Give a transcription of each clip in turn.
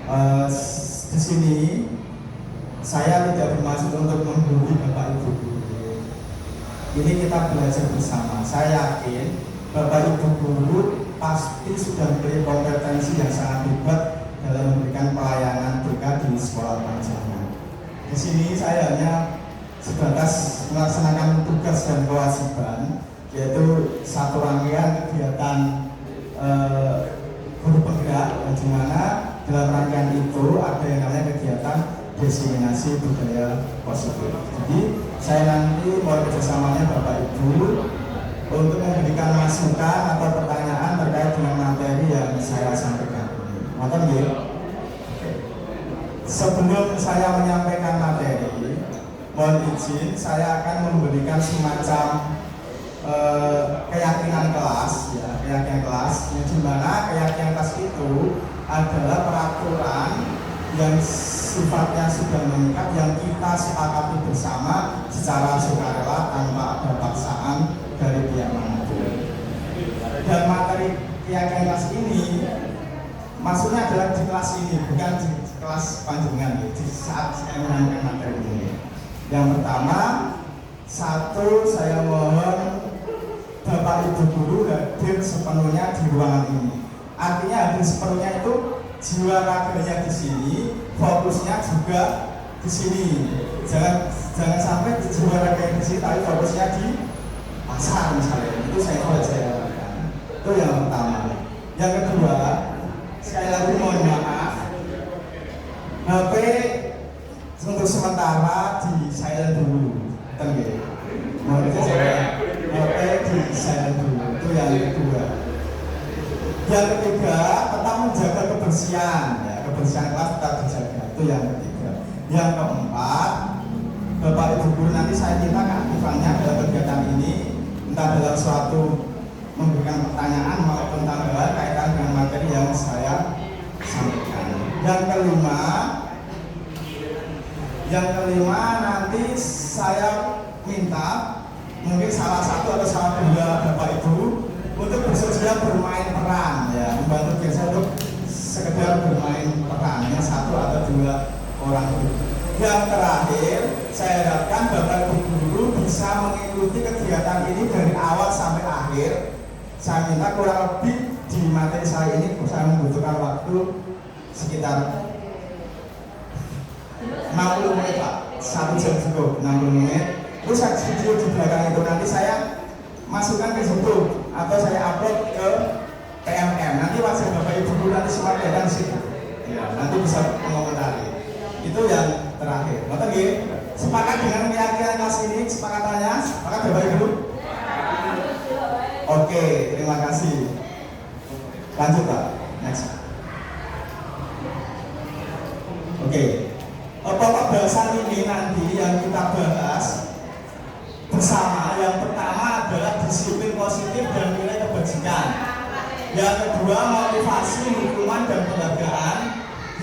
Eh, di sini saya tidak bermaksud untuk menggurui Bapak Ibu guru. Ini kita belajar bersama. Saya yakin Bapak Ibu guru pasti sudah memiliki kompetensi yang sangat hebat dalam memberikan pelayanan BK di sekolah panjangan. Di sini saya hanya sebatas melaksanakan tugas dan kewajiban, yaitu satu rangkaian kegiatan guru penggerak, di mana dalam rangkaian itu ada yang namanya kegiatan diseminasi budaya positif. Jadi saya nanti mau kerjasamanya Bapak Ibu untuk memberikan masukan atau pertanyaan terkait dengan materi yang saya sampaikan. Mohon ya. Sebelum saya menyampaikan materi, mohon izin saya akan memberikan semacam keyakinan kelas, ya, keyakinan kelas, yang dimana keyakinan kelas itu adalah peraturan yang sifatnya sudah mengikat yang kita sepakati bersama secara sukarela tanpa ada paksaan dari pihak manapun. Dan materi keyakinan kelas ini maksudnya adalah di kelas ini, bukan di kelas panjangan, di saat saya menyampaikan materi ini. Yang pertama, satu, saya mohon Bapak Ibu guru hadir sepenuhnya di ruangan ini. Artinya hadir sepenuhnya itu jiwa raganya di sini, fokusnya juga di sini. Jangan sampai jiwa raganya di sini, tapi fokusnya di pasar misalnya. Itu saya lakukan. Itu yang pertama. Yang kedua, sekali lagi mohon maaf, HP untuk sementara di silent dulu. Mohon izin HP di silent dulu. Itu yang kedua. Yang ketiga, tetap menjaga kebersihan, ya, kebersihan kelas tetap dijaga. Itu yang ketiga. Yang keempat, Bapak Ibu guru nanti saya minta keaktifannya dalam kegiatan ini, entah dalam suatu memberikan pertanyaan maupun tambahan kaitan dengan materi yang saya sampaikan. Yang kelima nanti saya minta mungkin salah satu atau salah dua Bapak Ibu untuk bersedia bermain peran, ya, membantu biasa untuk sekedar bermain peran, yang satu atau dua orang itu. Yang terakhir, saya harapkan Bapak Ibu guru bisa mengikuti kegiatan ini dari awal sampai akhir. Saya minta kurang lebih di materi saya ini saya membutuhkan waktu sekitar 60 menit Pak, 1 jam cukup, 60 menit. Terus video di belakang itu nanti saya masukkan ke situ atau saya upload ke PMM. Nanti wajah Bapak Ibu guru nanti semua kelihatan di situ. Ya, nanti bisa mengomentari. Itu yang terakhir. Betul nggih? Sepakat dengan keyakinan kelas ini? Sepakatannya? Sepakat Bapak Ibu? Oke, terima kasih. Lanjut Pak. Next. Oke. Pokok bahasan ini nanti yang kita bahas bersama, yang pertama adalah disiplin positif dan nilai kebajikan. Yang kedua, motivasi, hukuman dan penghargaan.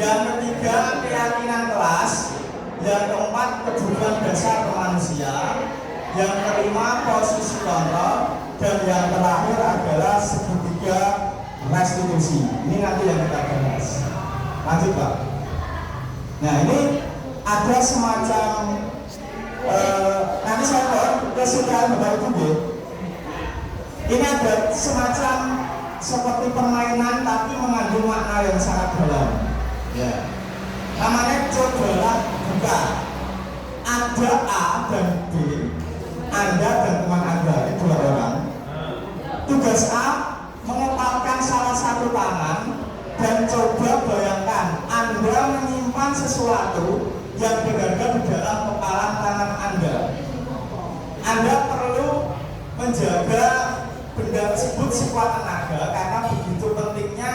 Yang ketiga, keyakinan kelas. Yang keempat, kebutuhan dasar manusia. Yang kelima, posisi kontrol. Dan yang terakhir adalah segitiga restitusi. Ini nanti yang kita bahas. Lanjut Pak. Nah ini ada semacam nanti saya mohon kesukaan Bapak Ibu. Ini ada semacam seperti permainan tapi mengandung makna yang sangat dalam. Ya. Namanya cobalah buka. Ada A dan B, Anda dan teman Anda, ini dua orang. Tugas A mengepalkan salah satu tangan dan coba bayangkan Anda menyimpan sesuatu yang berharga di dalam kepalan tangan Anda. Anda perlu menjaga benda tersebut sekuat tenaga karena begitu pentingnya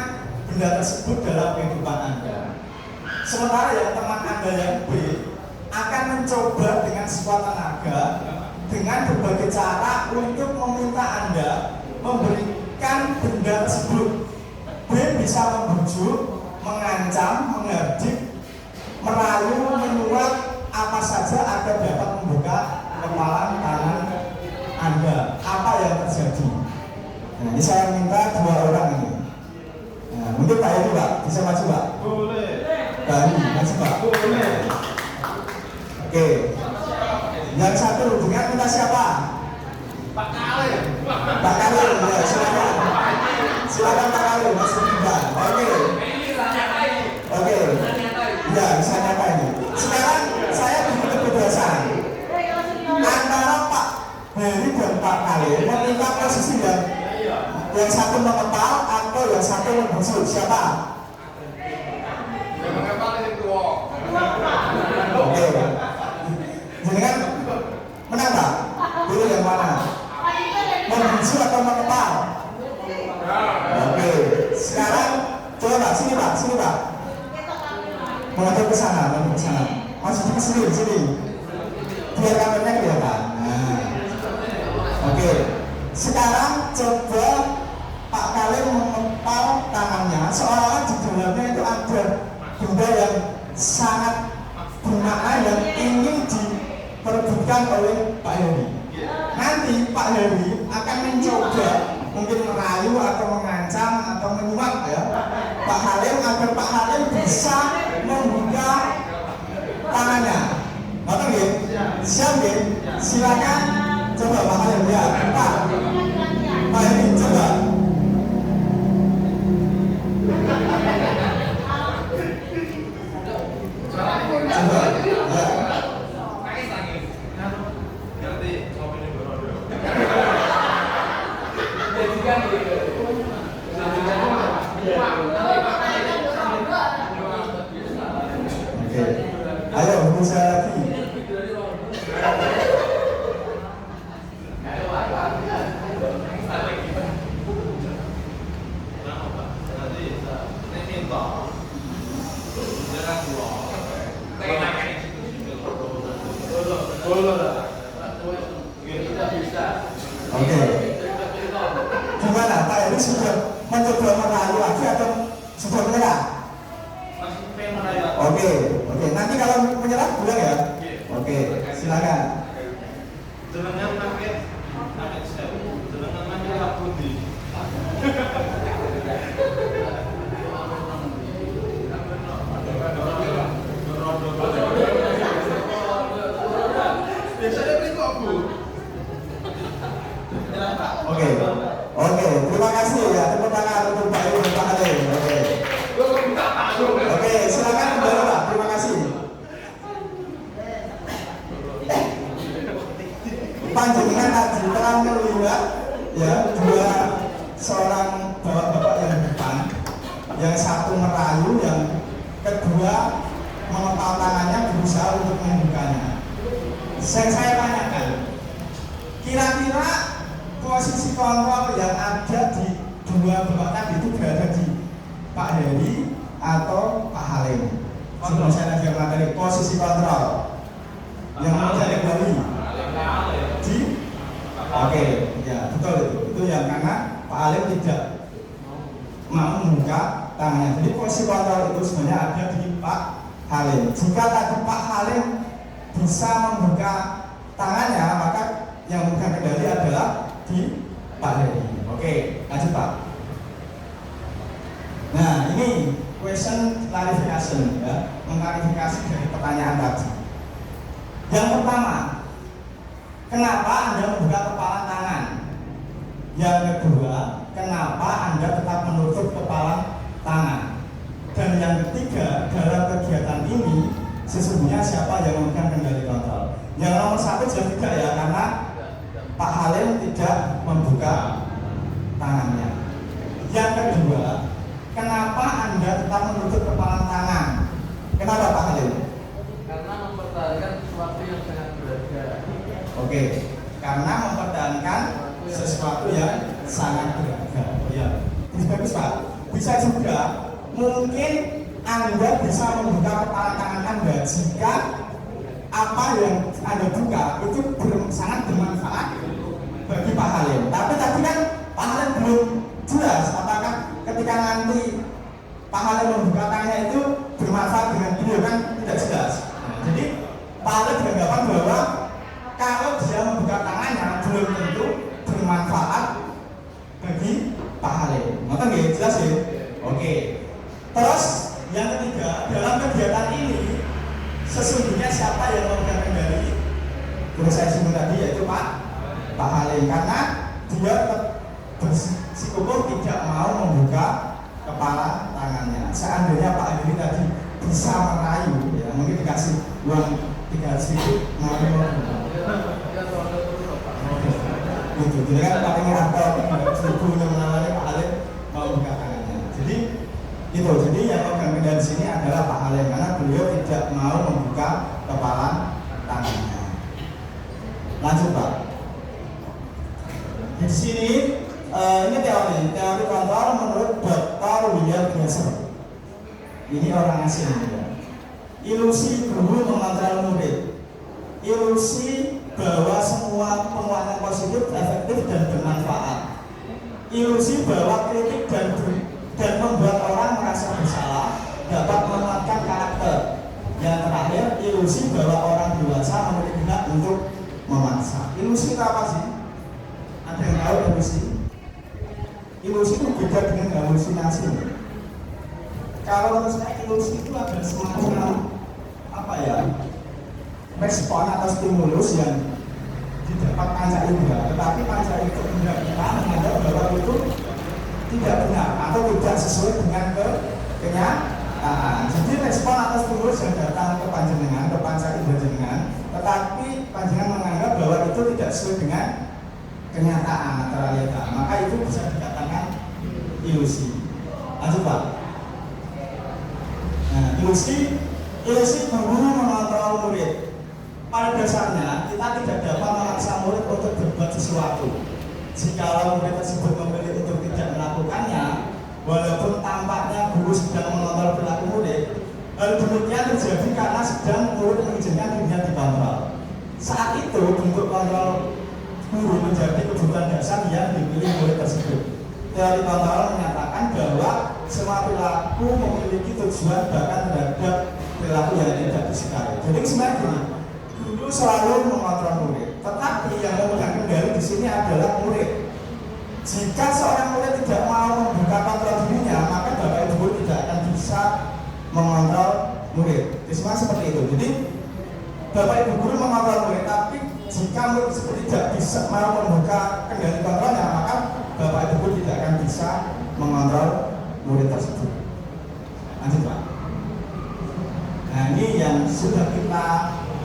benda tersebut dalam kehidupan Anda. Sementara yang teman Anda yang B akan mencoba dengan sekuat tenaga dengan berbagai cara untuk meminta Anda memberikan benda tersebut. B bisa membujuk, mengancam, menghardik, merayu, menyuap apa saja agar dapat membuka kepalan tangan Anda. Apa yang terjadi? Nah, ini saya minta dua orang ini. Nah, mungkin Pak Edi Pak, bisa maju Pak? Boleh. berani, coba. Oke. Yang satu dengan kita siapa? Pak Kalim. Pak Kalim, ya silakan. Silakan Pak Kalim, Mas Budiman. Oke. Oke. Ya, bisa nyata ini. Sekarang saya bikin kebebasan antara Pak Heri dan Pak Kalim meminta posisi yang satu mengepal atau yang satu membusuk. Siapa? Yang mengepal itu tua. Oke. Jadi kan menang Pak? Pilih yang mana? Membusuk atau mengepal? Oke. Sekarang coba Pak, sini Pak, sini Pak. Menghadap ke sana, menghadap ke sana. Masuk ke sini. Biar kameranya kelihatan. Nah. Oke. Sekarang coba Pak Kalim mengepal tangannya seolah-olah di dalamnya itu ada benda yang sangat bermakna yang ingin diperebutkan oleh Pak Heri. Nanti Pak Heri akan mencoba mungkin merayu atau mengancam atau menyuap ya Pak Halim agar Pak Halim bisa membuka tangannya. Betul nggih? Siap nggih? Silakan coba Pak Halim ya. Pak Heri coba. Coba. Ya. Ayo, bisa lagi. Oke. Gimana Pak Heri sudah mencoba merayu lagi atau sudah menyerah? Oke. Nanti kalau menyerah bilang ya. Oke, silakan. Jenengan pakai jenengan pakai lapundi. Biasanya begitu aku. Oke, terima kasih ya. Tepuk tangan untuk Pak Heri dan Pak Halim. Oke, silakan kembali Pak. Terima kasih. Panjenengan tadi telah melihat ya dua seorang bapak-bapak yang depan, yang satu merayu, yang kedua mengepal tangannya berusaha untuk membukanya. Saya tanyakan, kira-kira posisi kontrol yang ada di dua bapak tadi itu berada di Pak Heri atau Pak Halim? Sebelum saya lanjut materi, posisi kontrol yang mau saya kembali di oke, ya betul itu yang karena Pak Halim tidak mau membuka tangannya. Jadi posisi kontrol itu sebenarnya ada di Pak Halim. Jika tadi Pak Halim bisa membuka tangannya, maka yang memegang kendali adalah di Pak Heri. Oke, lanjut Pak. Nah, ini question clarification ya, mengklarifikasi dari pertanyaan tadi. Yang pertama, kenapa Anda membuka kepalan tangan? Yang kedua, kenapa Anda tetap menutup kepalan tangan? Dan yang ketiga, dalam kegiatan ini sesungguhnya siapa yang memegang kendali kontrol? Yang nomor satu jelas tidak ya, karena Pak Halim tidak membuka tangannya. Yang kedua, kenapa Anda tetap menutup kepalan tangan? Kenapa Pak Halim? Karena mempertahankan sesuatu yang sangat berharga. Oke, karena mempertahankan sesuatu yang sangat berharga. Ya, ini bagus Pak. Bisa juga mungkin Anda bisa membuka kepala tangan Anda jika apa yang Anda buka itu sangat bermanfaat bagi Pak Halim. Tapi tadi kan Pak Halim belum jelas apakah ketika nanti Pak Halim membuka tangannya itu bermanfaat dengan beliau, kan tidak jelas. Nah, jadi Pak Halim beranggapan bahwa kalau dia membuka tangannya belum tentu bermanfaat bagi Pak Halim. Ngerti nggih? Jelas ya? Oke. Terus yang ketiga, dalam dalam kegiatan ini sesungguhnya siapa yang memegang kendali? Guru saya singgung tadi yaitu Pak Halim, karena dia bersikukuh tidak mau membuka kepala tangannya. Seandainya Pak Halim tadi bisa merayu, ya mungkin dikasih uang 300.000 mau gitu. Jadi kan paling atau 1.000 yang namanya Pak Halim mau buka tangannya. Jadi itu. Jadi yang memegang kendali di sini adalah Pak Halim karena beliau tidak mau membuka kepala tangannya. Lanjut Pak. Di sini ini teori kontrol menurut Dr. William Glasser. Ini orang asing ya. Ilusi guru mengontrol murid. Ilusi bahwa semua penguatan positif efektif dan bermanfaat. Ilusi bahwa kritik dan membuat orang merasa bersalah dapat menguatkan karakter. Yang terakhir, ilusi bahwa orang dewasa memiliki hak untuk memaksa. Ilusi itu apa sih? Ada yang tahu ilusi? Ilusi itu beda dengan halusinasi. Kalau menurut saya ilusi itu adalah semacam apa ya? Respon atau stimulus yang didapat panca indera, tetapi panca indera kita menganggap bahwa itu tidak benar atau tidak sesuai dengan kenyataan. Jadi respon atau stimulus yang datang ke panjenengan, ke panca indera jenengan, tetapi panjenengan menganggap bahwa itu tidak sesuai dengan kenyataan atau realita, maka itu bisa dikatakan ilusi. Lanjut Pak. Nah, ilusi guru mengontrol murid. Pada dasarnya kita tidak dapat memaksa murid untuk berbuat sesuatu. Jika murid tersebut memilih untuk tidak melakukannya, walaupun tampaknya guru sedang mengontrol perilaku murid, hal demikian terjadi karena sedang murid mengizinkan dirinya dikontrol. Saat itu bentuk kontrol guru menjadi kebutuhan dasar yang dipilih murid tersebut. Teori kontrol menyatakan bahwa semua perilaku memiliki tujuan bahkan terhadap perilaku yang tidak disukai. Jadi sebenarnya gini, guru selalu mengontrol murid, tetapi yang memegang kendali di sini adalah murid. Jika seorang murid tidak mau membuka kontrol dirinya, maka bapak ibu guru tidak akan bisa mengontrol murid. Jadi seperti itu. Jadi bapak ibu guru mengontrol murid, tapi jika murid tersebut tidak bisa mau membuka kendali kontrolnya, maka bapak ibu guru tidak akan bisa mengontrol murid tersebut. Lanjut Pak. Nah ini yang sudah kita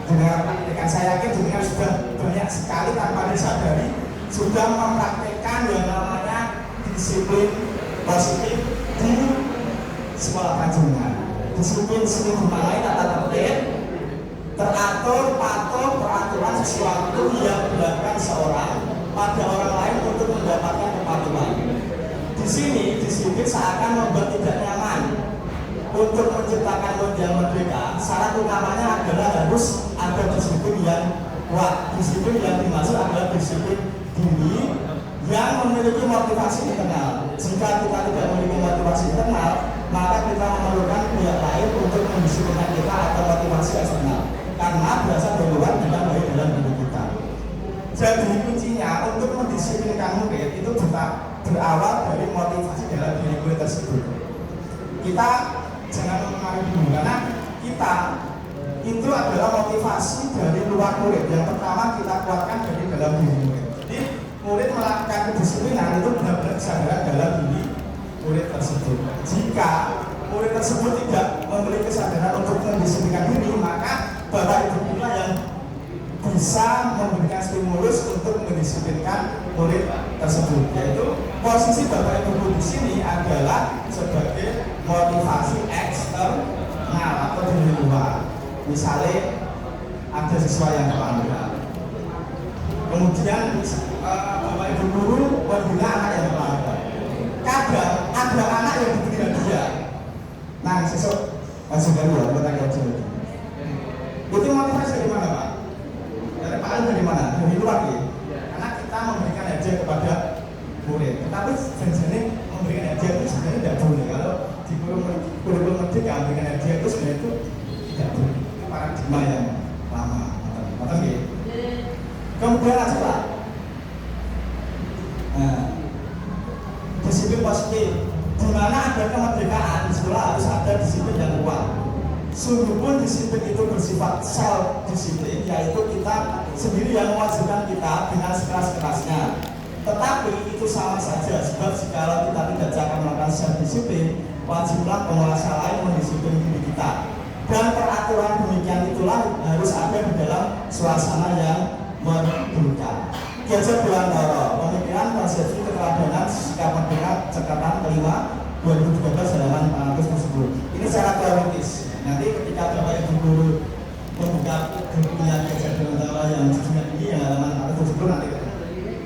dengar praktekkan. Saya yakin jenengan sudah banyak sekali tanpa disadari sudah mempraktekkan yang namanya disiplin positif di sekolah panjenengan. Disiplin dimaknai tata tertib, teratur, patuh, peraturan sesuatu yang dilakukan seorang pada orang lain untuk mendapatkan kepatuhan. Di sini disiplin seakan membuat tidak nyaman. Untuk menciptakan murid yang merdeka, syarat utamanya adalah harus ada disiplin yang kuat. Disiplin yang dimaksud adalah disiplin diri yang memiliki motivasi internal. Jika kita tidak memiliki motivasi internal, maka kita memerlukan pihak lain untuk mendisiplinkan kita atau motivasi eksternal. Karena berasal dari luar tidak baik dalam diri kita. Jadi kuncinya untuk mendisiplinkan murid itu berawal dari motivasi dalam diri murid tersebut. Kita jangan mempengaruhi dulu, karena kita itu adalah motivasi dari luar murid. Yang pertama kita kuatkan dari dalam diri murid. Jadi murid melakukan kedisiplinan itu benar-benar kesadaran dalam diri murid tersebut. Jika murid tersebut tidak memiliki kesadaran untuk mendisiplinkan diri, maka bapak ibu kita yang bisa memberikan stimulus untuk mendisiplinkan murid tersebut. Yaitu posisi bapak ibu di sini adalah sebagai motivasi eksternal atau dari luar. Misalnya ada siswa yang terlambat, kemudian bapak ibu guru membina anak yang terlambat. Kadang ada anak yang diberi hadiah. Nah, sesuk masuk dari luar, kita lihat dulu. Itu motivasi dari mana Pak? Dari Pak Al dari mana? Dari luar ya. Karena kita memberikan hadiah kepada murid. Tetapi sebenarnya memberikan hadiah itu sebenarnya tidak boleh. Kalau di kurikulum merdeka memberikan hadiah itu sebenarnya itu tidak boleh. Itu paradigma yang lama. Betul ya? Kemudian lanjut Pak. Nah, disiplin positif. Di mana ada kemerdekaan di sekolah harus ada disiplin yang kuat. Sungguh pun disiplin itu bersifat self disiplin, yaitu kita sendiri yang mewajibkan kita dengan sekeras-kerasnya. Tetapi itu sama saja, sebab jika kita tidak cara melakukan self disiplin, wajiblah penguasa lain mendisiplin diri kita. Dan peraturan demikian itulah harus ada di dalam suasana yang merdeka. Ki Hajar Dewantara, Pemikiran Konsepsi Keteladanan Sikap Merdeka, Cekatan kelima 2013 halaman 400 tersebut. Ini secara teoritis. Nanti ketika Bapak Ibu guru membuka bukunya Ki Hajar Dewantara yang judulnya ini yang halaman 400 tersebut nanti.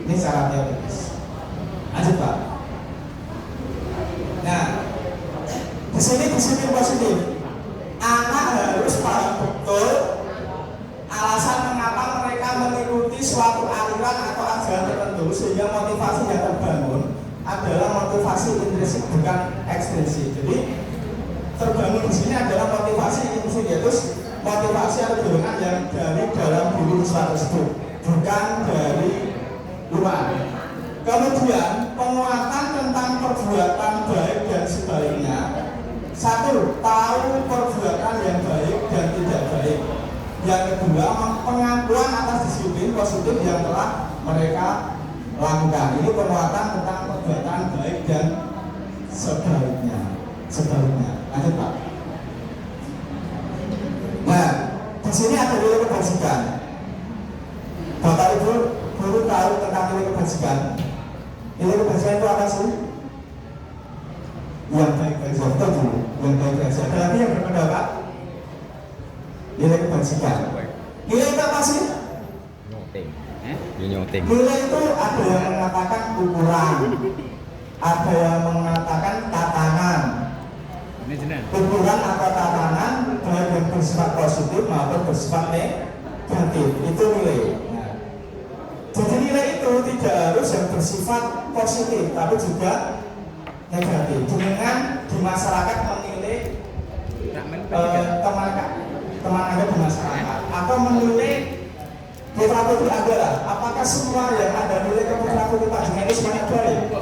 Ini secara teoritis. Lanjut Pak. Nah, di sini disiplin positif. Anak harus paham betul alasan mengapa mereka mengikuti suatu aliran atau ajaran tertentu, sehingga motivasi yang terbangun adalah motivasi intrinsik bukan ekstrinsik. Jadi terbangun di sini adalah motivasi intrinsik, yaitu motivasi atau dorongan yang dari dalam diri siswa tersebut, bukan dari luar. Kemudian penguatan tentang perbuatan baik dan sebaliknya. Satu, tahu perbuatan yang baik dan tidak baik. Yang kedua, pengakuan atas disiplin positif yang telah mereka lakukan. Ini penguatan tentang perbuatan baik dan sebaliknya. Lanjut Pak. Nah, di sini ada nilai kebajikan. Bapak Ibu guru tahu tentang nilai kebajikan. Nilai kebajikan itu apa sih? Yang baik-baik saja, betul. Yang baik-baik saja. Ada lagi yang berpendapat? Nilai kebajikan. Nilai itu apa sih? Nilai itu ada yang mengatakan ukuran, ada yang mengatakan tatanan. Ukuran atau tatanan baik yang bersifat positif maupun bersifat negatif. Itu nilai. Nah, jadi nilai itu tidak harus yang bersifat positif, tapi juga negatif. Dengan di masyarakat menilai teman Anda di masyarakat atau menilai putra putri Anda, apakah semua yang ada nilai ke putra putri Pak Junga itu semuanya baik?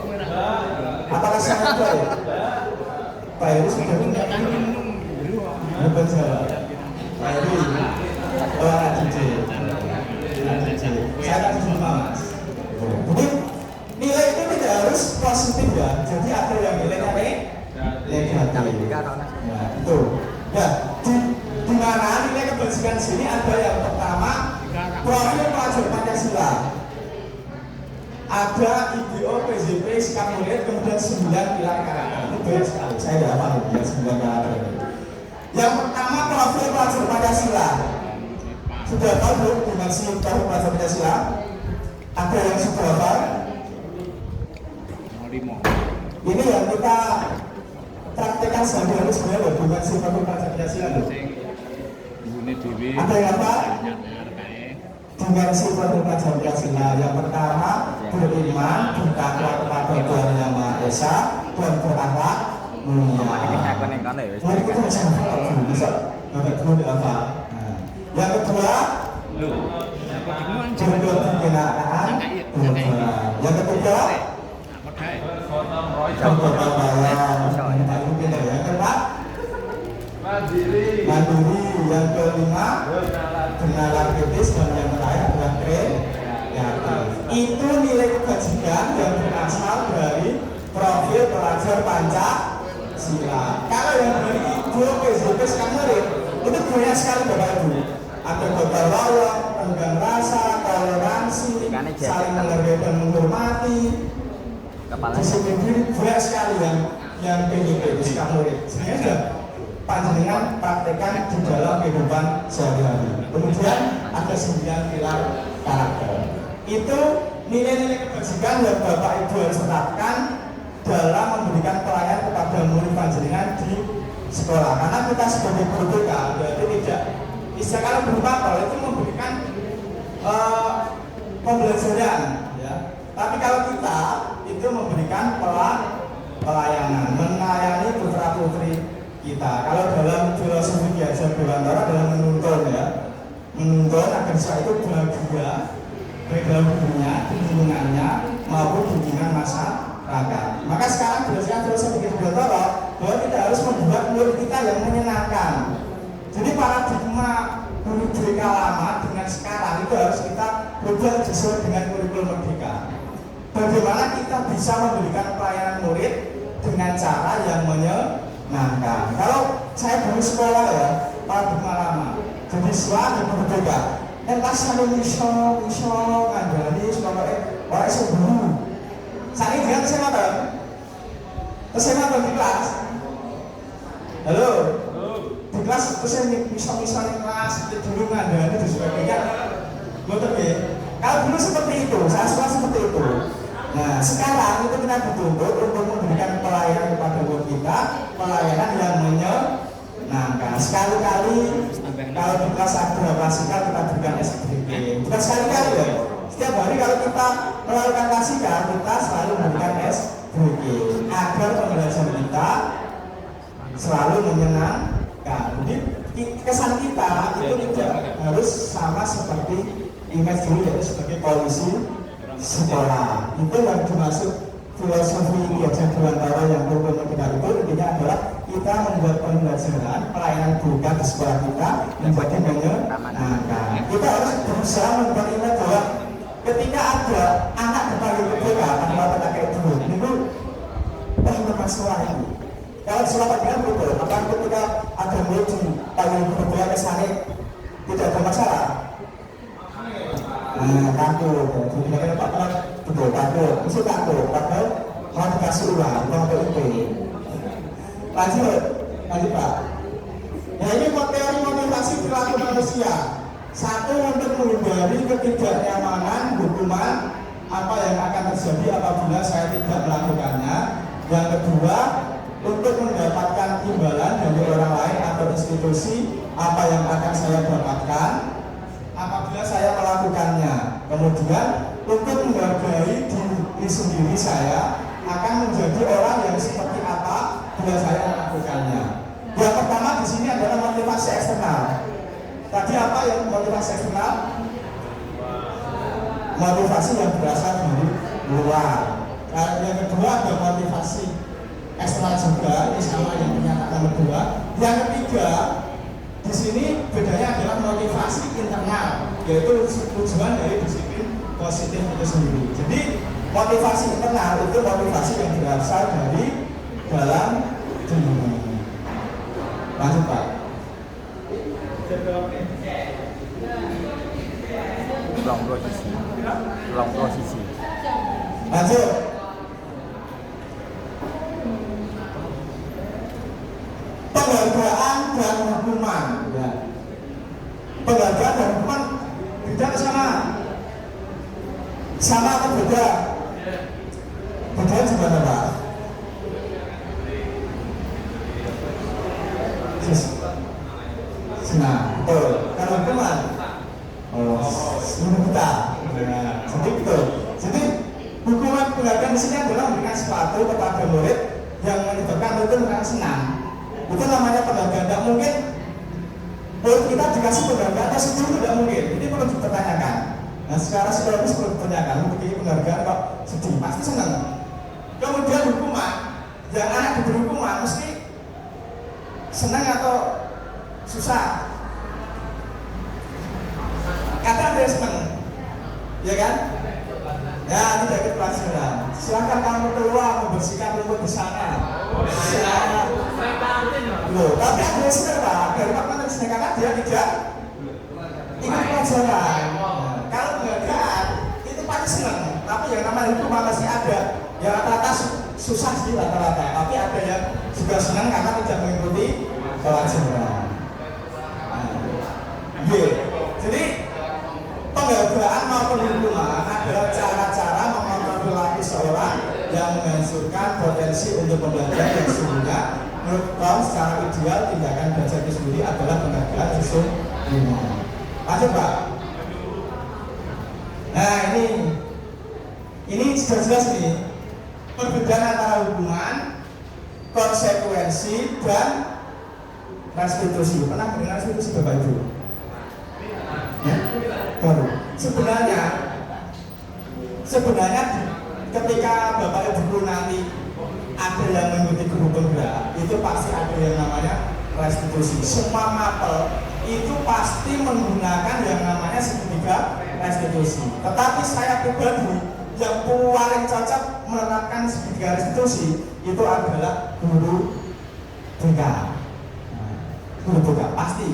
Apakah semuanya baik? Pak Heru sudah punya bukan jawab. Pak Heru, saya akan jumpa Mas. Jadi nilai itu tidak harus positif ya. Jadi ada yang nilainya negatif. Ya, itu. Ya, di mana nilai kebajikan di sini ada yang pertama profil pelajar Pancasila, ada IDO, PJP, sikap murid, kemudian 9 pilar karakter. Itu banyak sekali. Saya tidak hafal ya 9 karakter. Yang pertama profil pelajar Pancasila. Sudah tahu belum dimensi profil pelajar Pancasila? Ada yang sudah hafal? Ini yang kita praktekkan sehari-hari sebenarnya dimensi profil pelajar Pancasila. Ada yang apa? Dimensi profil pelajar Pancasila. Yang pertama beriman, bertakwa kepada Tuhan Yang Maha Esa dan berakhlak mulia. Mari kita bisa dulu apa? Yang kedua jodoh kekenaan. Yang ketiga yang keempat mandiri. Yang kelima bernalar kritis, dan yang terakhir adalah kreatif. Itu nilai kebajikan yang berasal dari profil pelajar Pancasila. Kalau yang dari IDO, PJP, sikap murid itu banyak sekali Bapak Ibu. Ada gotong royong, tenggang rasa, toleransi, saling menghargai dan menghormati, disiplin diri, banyak sekali yang PJP, sikap murid. Sebenarnya panjenengan praktekkan di dalam kehidupan sehari-hari. Kemudian ada 9 pilar karakter. Itu nilai-nilai kebajikan yang Bapak Ibu harus terapkan dalam memberikan pelayanan kepada murid panjenengan di sekolah. Karena kita sebagai guru BK berarti tidak bisa kalau berupa itu memberikan pembelajaran, ya. Tapi kalau kita itu memberikan pelayanan, melayani putra putri kita. Kalau dalam filosofi Ki Hajar Dewantara adalah menuntun, ya, menuntun agar siswa itu bahagia baik dalam hidupnya, di lingkungannya maupun di lingkungan masyarakat. Maka sekarang berdasarkan filosofi Ki Hajar Dewantara bahwa kita harus membuat murid kita yang menyenangkan, Jadi paradigma guru BK lama dengan sekarang itu harus kita berubah sesuai dengan kurikulum Merdeka. Bagaimana kita bisa memberikan pelayanan murid dengan cara yang menyenangkan. Kalau saya dulu sekolah ya, paradigma lama, jadi siswa dan berbeda. Entas sampai miso ngandani sekolah orang sebelum. Saat ini dia saya di kelas. Halo. Di kelas terus saya miso di kelas dulu ngandani dan sebagainya. Betul ya? Kalau dulu seperti itu, saya suka seperti itu. Nah, sekarang itu kita dituntut untuk memberikan pelayanan kepada murid kita, pelayanan yang menyenangkan. Sekali-kali kalau di kelas ada klasikal kita berikan SBG. Bukan sekali-kali ya. Setiap hari kalau kita melakukan klasikal, kita selalu memberikan SBG agar pembelajaran kita selalu menyenangkan. Jadi kesan kita itu tidak harus sama seperti image dulu, yaitu sebagai polisi sekolah. Itu yang dimaksud filosofi Kiasan Dewantara yang kurikulum kita itu intinya adalah kita membuat pembelajaran pelayanan BK di sekolah kita menjadi menyenangkan. Kita harus berusaha membuat ingat bahwa ketika ada anak dipanggil ke BK tanpa kata kayak dulu, itu teman-teman sekolah ini. Kalau sekolah panggilan betul, apakah ketika ada murid dipanggil ke BK kesana tidak ada masalah? Takut, jadi Pak Pak betul takut, mesti takut, padahal mau dikasih uang, mau PUP. Lanjut Pak. Nah ini teori motivasi perilaku manusia. Satu, untuk menghindari ketidaknyamanan hukuman apa yang akan terjadi apabila saya tidak melakukannya. Yang kedua, untuk mendapatkan imbalan dari orang lain atau institusi apa yang akan saya dapatkan apabila saya melakukannya. Kemudian untuk menghargai diri sendiri saya akan menjadi orang yang seperti apa bila saya melakukannya. Yang pertama di sini adalah motivasi eksternal. Tadi apa yang motivasi eksternal? Motivasi yang berasal dari luar. Yang kedua ada motivasi eksternal juga, ini sama yang menyatakan kedua. Yang ketiga di sini bedanya adalah motivasi internal, yaitu tujuan dari disiplin positif itu sendiri. Jadi motivasi internal itu motivasi yang berasal dari dalam diri. Lanjut Pak. Long posisi. Lanjut. Penghargaan dan hukuman. Ya. Penghargaan dan hukuman beda sama. Sama atau beda? Bedanya gimana Pak? Nah, betul. Kalau hukuman, kita. Nah, jadi betul. Jadi hukuman penghargaan di sini adalah memberikan sesuatu kepada murid yang menyebabkan murid merasa senang. Itu namanya penghargaan. Tidak mungkin murid kita dikasih penghargaan atau setuju, tidak mungkin. Ini perlu dipertanyakan. Nah, secara psikologis perlu dipertanyakan. Begini penghargaan kok sedih, pasti senang. Kemudian hukuman, yang anak diberi hukuman mesti senang atau susah? Kata ada senang, ya kan? Ya, tidak ikut pelajaran. Silakan kamu keluar membersihkan rumput di sana. Silakan. Loh, tapi ada yang senang Pak. Dari Pak Menteri karena dia tidak ikut pelajaran. Kalau penghargaan itu pasti senang, tapi yang namanya hukuman masih ada. Yang rata-rata susah sih rata-rata, tapi ada yang juga senang karena tidak mengikuti pelajaran. Jadi penghargaan maupun hukuman adalah cara-cara mengontrol perilaku seorang yang menghancurkan potensi untuk belajar yang sesungguhnya. Menurut kaum secara ideal tindakan belajar itu sendiri adalah penghargaan sesungguhnya. Lanjut Pak. Nah ini sudah jelas nih perbedaan antara hukuman, konsekuensi dan restitusi. Pernah mendengar restitusi Bapak Ibu? Ya? Baru. Sebenarnya ketika Bapak Ibu nanti ada yang mengikuti guru penggerak, itu pasti ada yang namanya restitusi. Semua mapel itu pasti menggunakan yang namanya segitiga restitusi. Tetapi saya pribadi yang paling cocok menerapkan segitiga restitusi itu adalah guru BK. Guru BK pasti.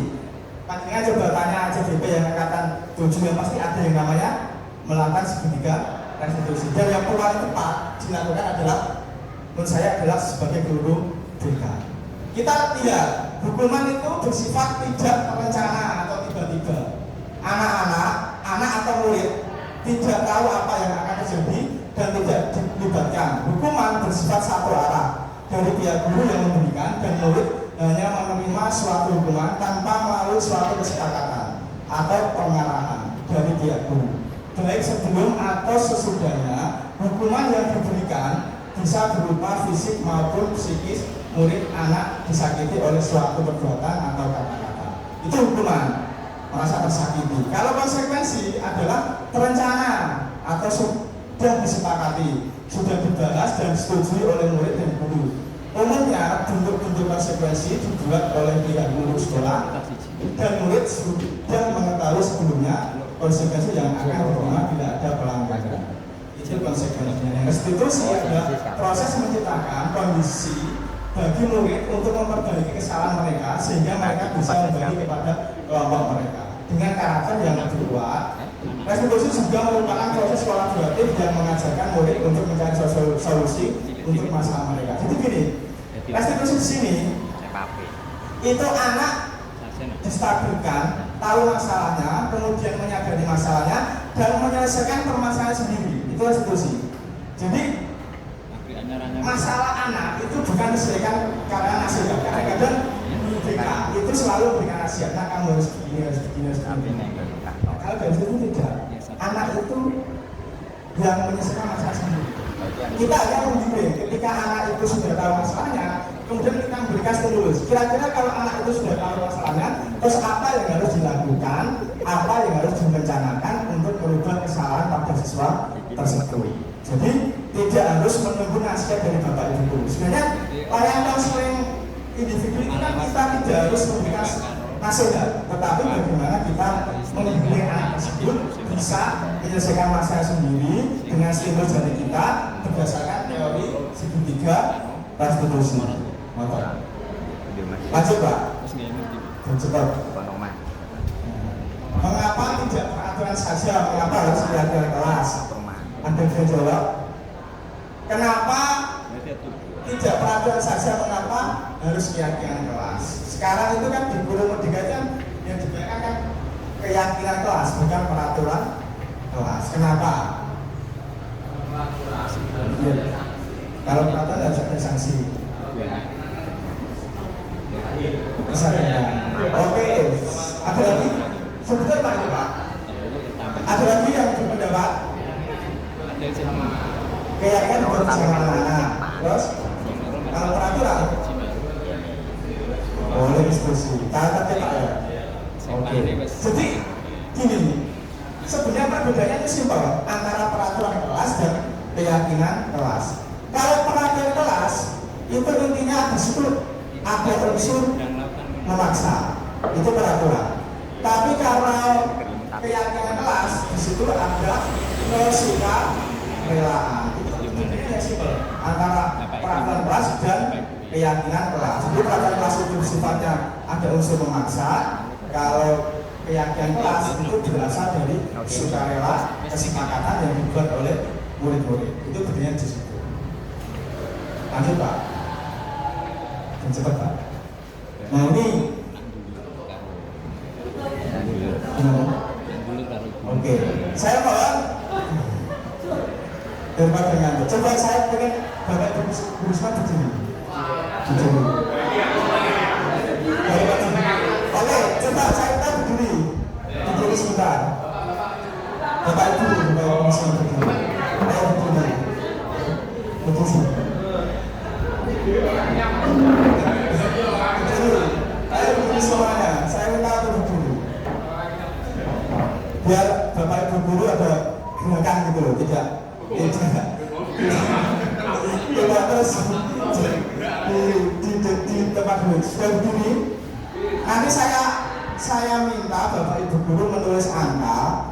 Pastinya coba tanya CDP yang angkatan 7 yang pasti ada yang namanya melakukan segitiga restitusi. Dan yang paling tepat dilakukan adalah menurut saya adalah sebagai guru BK. Kita lihat hukuman itu bersifat tidak terencana atau tiba-tiba. Anak atau murid tidak tahu apa yang akan terjadi dan tidak dilibatkan. Hukuman bersifat satu arah dari pihak guru yang memberikan dan murid hanya menerima suatu hukuman tanpa melalui suatu kesepakatan atau pengarahan dari pihak guru. Baik sebelum atau sesudahnya, hukuman yang diberikan bisa berupa fisik maupun psikis. Murid anak disakiti oleh suatu perbuatan atau kata-kata, itu hukuman merasa tersakiti. Kalau konsekuensi adalah terencana atau sudah disepakati, sudah dibahas dan disetujui oleh murid dan guru. Umumnya bentuk-bentuk konsekuensi dibuat oleh pihak guru sekolah dan murid sudah mengetahui sebelumnya konsekuensi yang akan diterima bila ada pelanggaran. Itu konsekuensinya. Restitusi adalah proses menciptakan kondisi bagi murid untuk memperbaiki kesalahan mereka sehingga mereka bisa kembali kepada kelompok mereka dengan karakter yang lebih kuat. Restitusi juga merupakan proses kolaboratif yang mengajarkan murid untuk mencari solusi untuk masalah mereka. Jadi gini, restitusi di sini itu anak distabilkan, tahu masalahnya, kemudian menyadari masalahnya dan menyelesaikan permasalahan sendiri. Itu restitusi. Jadi masalah anak itu bukan diselesaikan karena nasihat. Kadang-kadang BK itu selalu berikan nasihat. Nah, kamu harus begini, harus begini, harus begini. Kalau dari itu tidak. Anak itu yang menyelesaikan masalah sendiri. Kita hanya membimbing. Ketika anak itu sudah tahu masalahnya, kemudian kita memberikan stimulus. Kira-kira kalau anak itu sudah tahu masalahnya, terus apa yang harus dilakukan, apa yang harus direncanakan untuk merubah kesalahan pada siswa tersebut. Jadi tidak harus menunggu nasihat dari bapak ibu guru. Sebenarnya layanan konseling individu itu kan kita tidak harus memberikan nasihat, tetapi bagaimana kita membimbing anak tersebut bisa menyelesaikan masalah sendiri dengan stimulus dari kita berdasarkan teori segitiga restitusi. Lanjut Pak. Cepat. Mengapa tidak peraturan saja? Mengapa harus diatur kelas? Anda bisa jawab. Kenapa tidak peraturan saja? Mengapa harus keyakinan kelas? Sekarang itu kan di guru merdeka kan yang dibayangkan kan keyakinan kelas, bukan peraturan kelas. Kenapa? Ya. Kalau peraturan harus ada sanksi. Bisa ya. Oke. Ada lagi? Sebentar Pak ini Pak. Ada lagi yang berpendapat? Keyakinan berjalan. Terus kalau peraturan boleh diskusi. Tata Pak ya. Oke. Jadi gini, sebenarnya perbedaannya itu simpel antara peraturan kelas dan keyakinan kelas. Kalau peraturan kelas itu intinya di situ ada unsur memaksa, itu peraturan. Tapi kalau keyakinan kelas di situ ada kesukarelaan. Itu intinya simpel antara peraturan kelas dan keyakinan kelas. Jadi peraturan kelas itu sifatnya ada unsur memaksa. Kalau keyakinan kelas itu berasal dari sukarela kesepakatan yang dibuat oleh murid-murid. Itu bedanya di situ. Lanjut Pak. Dan cepat Pak. Nah ini. Oke. Saya mohon daripada ngantuk. Coba saya pengen Bapak Ibu Risma berdiri. Oke, coba saya minta berdiri. Berdiri sebentar. Bapak Ibu Risma berdiri. Ayo berdiri. Berdiri. Ayo berdiri semuanya. Saya minta untuk berdiri. Biar Bapak Ibu guru ada gerakan gitu loh, tidak terus di tempat duduk sudah berdiri. Nanti saya minta Bapak Ibu guru menulis angka,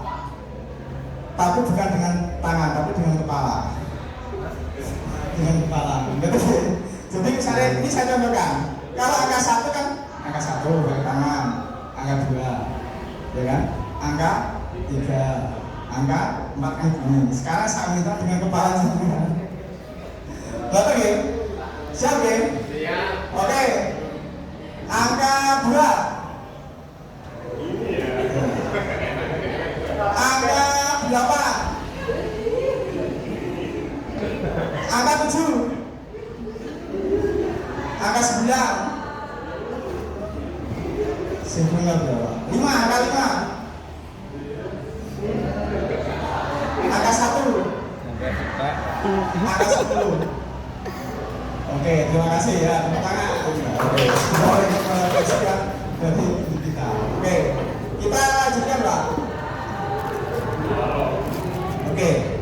tapi bukan dengan tangan, tapi dengan kepala. Dengan kepala. Jadi misalnya ini saya contohkan. Kalau angka 1 kan angka 1 pakai tangan, angka 2, ya kan? Angka 3, angka 4 kan gini. Sekarang saya minta dengan kepala semua. Bapak ya? Siap ya? Siap. Oke. Angka 2. Angka 8. Angka 7. Angka 9. Sebelumnya berapa? 5, angka 5. Angka 1. Angka 10. Oke, terima kasih ya. Tepuk tangan. Oke, boleh kita dari kita. Oke, kita lanjutkan Pak. Oke.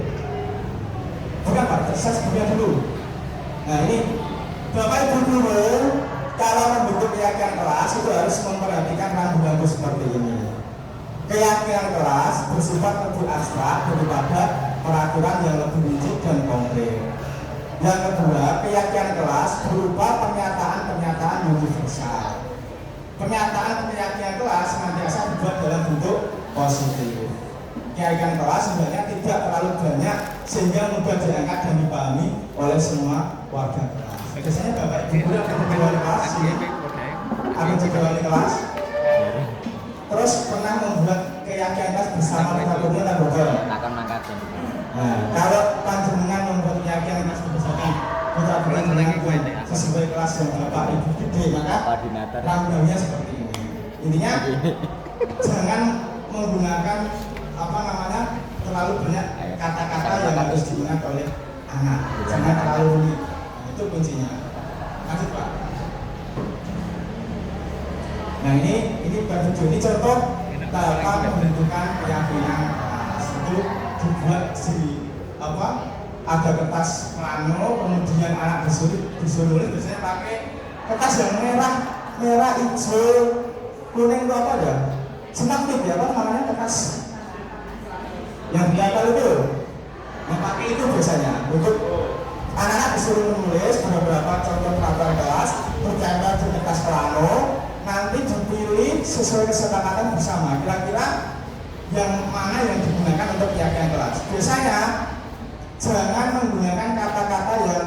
Bukan Pak, saya sebutnya dulu. Nah ini Bapak Ibu guru kalau membentuk keyakinan kelas itu harus memperhatikan rambu-rambu seperti ini. Keyakinan kelas bersifat lebih abstrak daripada peraturan yang lebih rinci dan konkret. Yang kedua, keyakinan kelas berupa pernyataan-pernyataan universal. Pernyataan-keyakinan kelas senantiasa dibuat dalam bentuk positif. Keyakinan kelas sebenarnya tidak terlalu banyak sehingga mudah diangkat dan dipahami oleh semua warga kelas. Biasanya Bapak Ibu guru akan jadi wali kelas, akan jadi wali kelas. Terus pernah membuat keyakinan kelas bersama pelakunya dan betul. Nah, kalau panjenengan membuat keyakinan kelas berdasarkan putra-putra sesuai kelas yang Bapak Ibu gede, maka rambunya seperti ini. Intinya jangan menggunakan terlalu banyak kata-kata yang harus diingat oleh anak. Jangan terlalu rumit. Nah, itu kuncinya. Lanjut Pak. Nah ini baru ini contoh tahap pembentukan keyakinan kelas. Itu dibuat ada kertas plano, kemudian anak disuruh biasanya pakai kertas yang merah, hijau, kuning itu apa ya? Senapit ya apa namanya kertas yang diapal itu, yang pakai itu biasanya untuk anak-anak disuruh menulis beberapa contoh peraturan kelas bertempel di kertas plano, nanti dipilih sesuai kesepakatan bersama. Kira-kira yang mana yang digunakan untuk keyakinan kelas. Biasanya jangan menggunakan kata-kata yang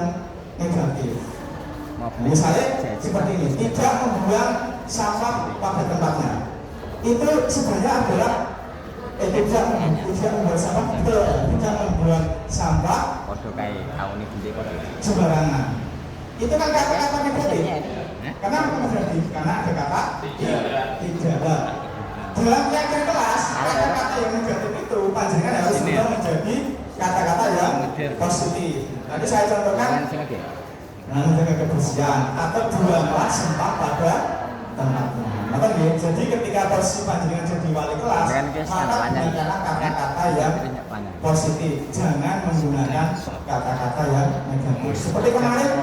negatif. Misalnya seperti ini, tidak membuang sampah pada tempatnya. Itu sebenarnya adalah tidak membuang sampah, tidak membuang sampah sembarangan. Itu kan kata-kata negatif. Kenapa negatif? Karena ada kata tidak. Dalam keyakinan kelas, kata-kata yang negatif itu panjangan harus sudah menjadi kata-kata yang positif. Nanti saya contohkan menjaga kebersihan atau buanglah sampah pada tempatnya. Jadi ketika posisi panjangan jadi wali kelas, maka gunakanlah kata-kata yang positif, jangan menggunakan kata-kata yang negatif. Seperti kemarin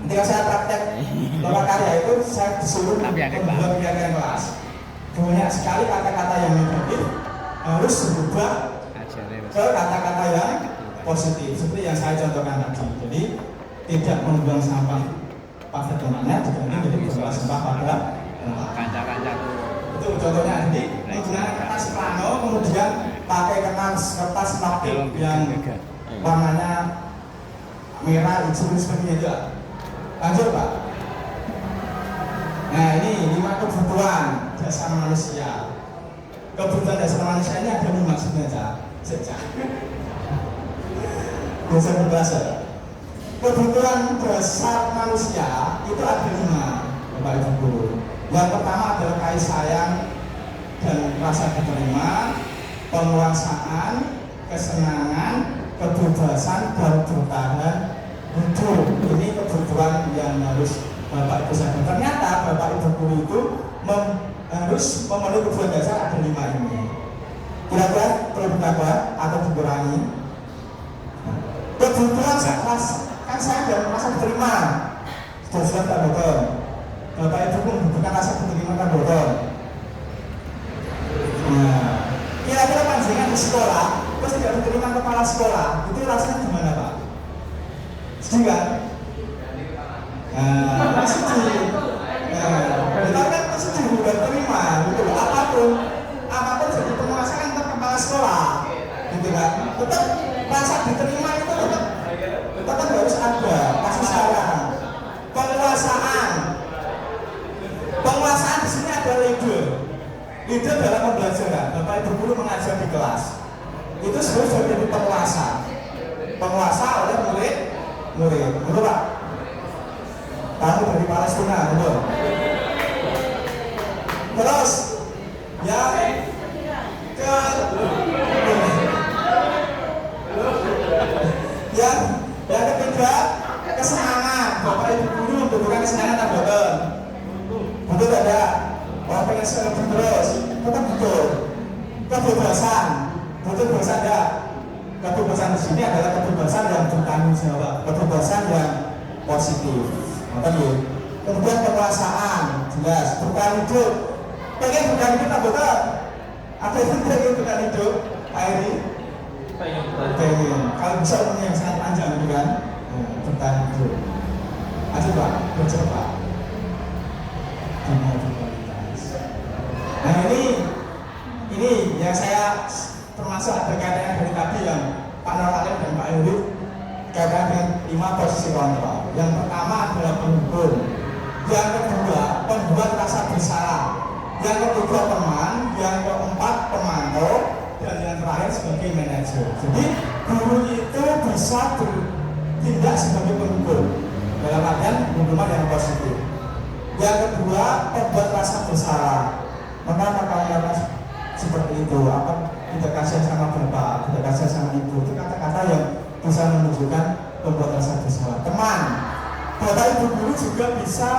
ketika saya praktek loka karya itu saya disuruh membuat keyakinan kelas. Banyak sekali kata-kata yang negatif harus berubah ke kata-kata yang positif seperti yang saya contohkan tadi. Jadi tidak membuang sampah pada tempatnya, diganti jadi membuang sampah pada tempat. Itu contohnya. Jadi menggunakan kertas plano kemudian pakai kertas napkin yang warnanya merah, hijau seperti itu. Lanjut Pak. Nah ini 5 kebutuhan dasar manusia. Kebutuhan dasar manusia ini ada 5 sebenarnya. Bisa berbahasa. Kebutuhan dasar manusia itu ada 5, Bapak Ibu guru. Yang pertama adalah kasih sayang dan rasa diterima, penguasaan, kesenangan, kebebasan dan bertahan hidup. Ini kebutuhan yang harus Bapak Ibu sadar. Ternyata Bapak Ibu guru itu harus memenuhi kebutuhan dasar ada 5 ini. Kira-kira perlu ditambah atau dikurangi? Kebutuhan kan saya dan rasa diterima sudah tak betul. Bapak Ibu pun membutuhkan rasa diterima kan di sekolah terus tidak diterima kepala sekolah, itu rasanya gimana Pak? Setuju kan? Nah, setuju. Kita kan setuju dan terima, gitu. Apapun jadi penguasa kan tetap kepala sekolah, gitu kan? Tetap rasa diterima itu tetap harus ada kasih sayang. Penguasaan di sini ada leader dalam pembelajaran. Bapak Ibu guru mengajar di kelas, itu sebenarnya jadi penguasa oleh murid, betul Pak? Kamu dari Palestina, betul? Terus yang ketiga, kesenangan. Bapak Ibu guru membutuhkan kesenangan atau betul? Betul ada. Kalau pengen lebih terus, tetap betul. Kebebasan, betul bebasan ada. Kebebasan di sini adalah kebebasan yang bertanggung jawab, kebebasan yang positif. Kemudian kekuasaan, jelas. Bertahan hidup. Pengen bertahan hidup tak betul? Ada yang pengen bertahan hidup? Airi? Pengen. Kalau bisa umurnya yang sangat panjang gitu kan? Bertahan hidup. Aja Pak, bercepat. Nah ini yang saya termasuk ada kaitannya dari tadi yang Pak Nur Alim dan Pak Yuri kaitannya dengan 5 posisi kontrol. Yang pertama adalah penghukum, yang kedua pembuat rasa bersalah, yang ketiga teman, yang keempat pemantau, dan yang terakhir sebagai manajer. Jadi guru itu bisa bertindak sebagai penghukum dalam artian hukuman yang positif. Yang kedua pembuat rasa bersalah. Mengapa kamu seperti itu? Apa tidak kasihan sama bapak, tidak kasihan sama ibu? Itu kata-kata yang bisa menunjukkan pembuat rasa bersalah. Teman, bapak ibu guru juga bisa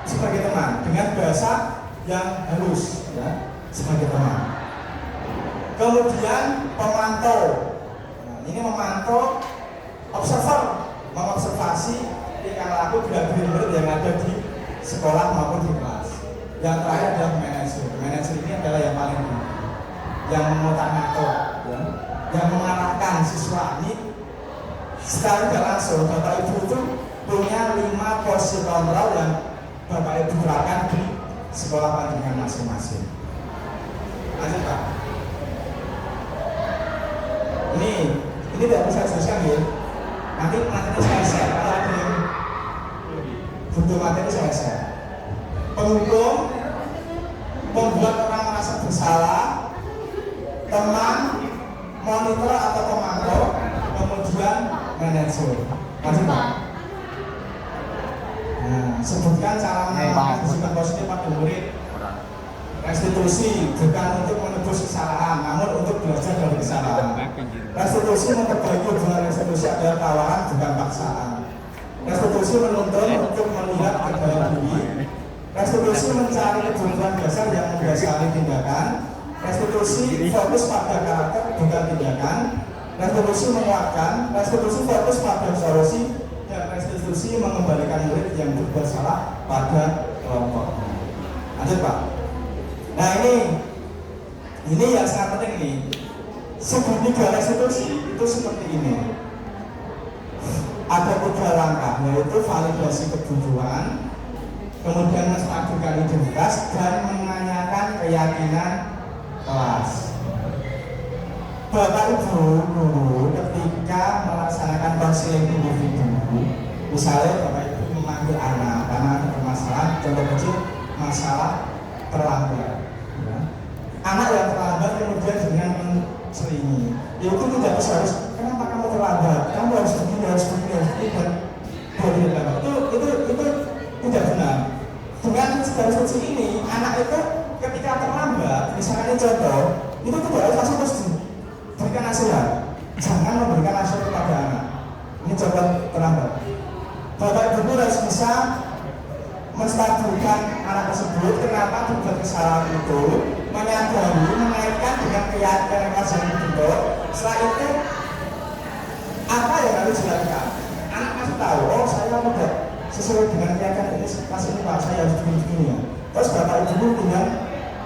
sebagai teman dengan bahasa yang halus, ya, sebagai teman. Kemudian pemantau. Nah, ini memantau, observer, mengobservasi tingkah laku gerak-gerik murid yang ada di sekolah maupun di kelas. Yang terakhir adalah manajer. Manajer ini adalah yang paling tinggi, yang mengotak-ngatik, ya, yang mengarahkan siswa ini. Secara tidak langsung, Bapak Ibu itu punya 5 posisi kontrol yang Bapak Ibu terapkan di sekolah pendidikan masing-masing. Lanjut Pak. Ini tidak bisa jelaskan ya. Nanti saya share. Kalau ada yang butuh materi saya share. Penghukum, membuat orang merasa bersalah, teman, monitor atau pemantau, kemudian manajer. Lanjut Pak. Nah, sebutkan cara menanamkan sikap positif pada murid. Restitusi bukan untuk menebus kesalahan, namun untuk belajar dari kesalahan. Restitusi memperbaiki hubungan. Restitusi adalah tawaran bukan paksaan. Restitusi menuntun untuk melihat keadaan diri. Restitusi mencari kebutuhan dasar yang mendasari tindakan. Restitusi fokus pada karakter bukan tindakan. Restitusi menguatkan. Restitusi fokus pada solusi. Dan restitusi mengembalikan murid yang berbuat salah pada kelompok. Lanjut Pak. Nah ini yang sangat penting nih. Segitiga restitusi itu seperti ini. Ada 3 langkah, yaitu validasi kebutuhan, kemudian menstabilkan identitas, dan menanyakan keyakinan kelas. Bapak Ibu guru ketika melaksanakan konseling individu, misalnya Bapak Ibu memanggil anak karena ada permasalahan, contoh kecil masalah terlambat. Ya. Anak yang terlambat kemudian dengan menselingi, itu tidak harus kenapa kamu terlambat, kamu harus begini dan itu tidak benar. Dengan restitusi ini, anak itu ketika terlambat, misalnya contoh, itu tidak harus langsung berikan nasihat. Jangan memberikan nasihat kepada anak. Ini contoh terlambat. Bapak Ibu harus bisa menstabilkan anak tersebut. Kenapa berbuat kesalahan itu? Menyadari, mengaitkan dengan keyakinan yang dibentuk. Setelah itu, apa yang harus dilakukan? Anak masih tahu, oh saya tidak sesuai dengan keyakinan ini, pas ini Pak, saya harus begini ya. Terus Bapak Ibu tinggal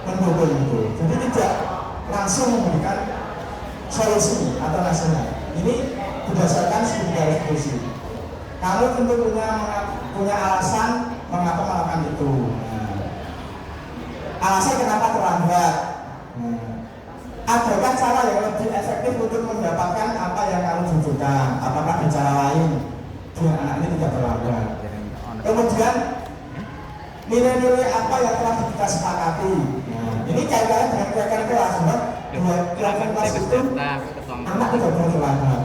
mendukung itu. Jadi tidak langsung memberikan solusi atau nasional. Ini berdasarkan studi diskusi. Kamu tentu punya alasan mengapa melakukan itu. Alasan kenapa terlambat. Adakah cara yang lebih efektif untuk mendapatkan apa yang kamu butuhkan? Apakah ada cara lain biar anak ini tidak terlambat? Kemudian nilai-nilai apa yang telah kita sepakati? Ini kaitannya dengan kira-kira kelas, kira-kira kelas itu anak tidak boleh terlambat.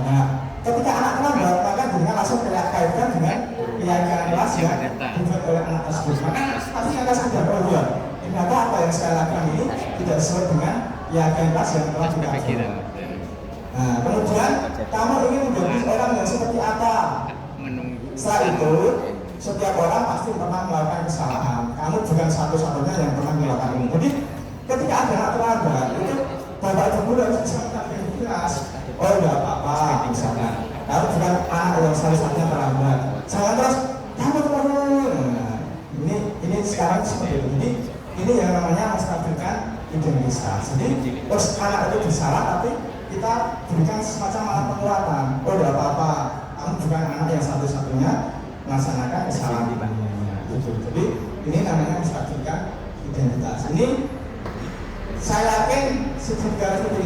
Ketika anak terlambat, maka dengan langsung kaitkan dengan keyakinan kelas yang dibuat oleh anak tersebut. Maka pasti akan sadar, oh iya, ternyata apa yang saya lakukan ini tidak sesuai dengan keyakinan kelas yang telah kita lakukan. Nah, kemudian kamu ingin menjadi orang yang seperti apa? Setelah itu, setiap orang pasti pernah melakukan kesalahan. Kamu bukan satu-satunya yang pernah melakukan ini. Jadi, ketika ada anak terlambat, itu bapak ibu guru harus bisa menyampaikan keras. Oh, tidak apa-apa, misalnya. Kamu bukan anak yang salah-satunya terlambat. Jangan terus, kamu terlambat. Nah, ini sekarang seperti itu. Jadi, ini yang namanya menstabilkan identitas. Jadi, terus anak itu bersalah, tapi kita berikan semacam alat penguatan. Oh, tidak apa-apa. Kamu bukan anak yang satu-satunya melaksanakan kesalahan di Jadi ini namanya menstabilkan identitas. Ini saya yakin studi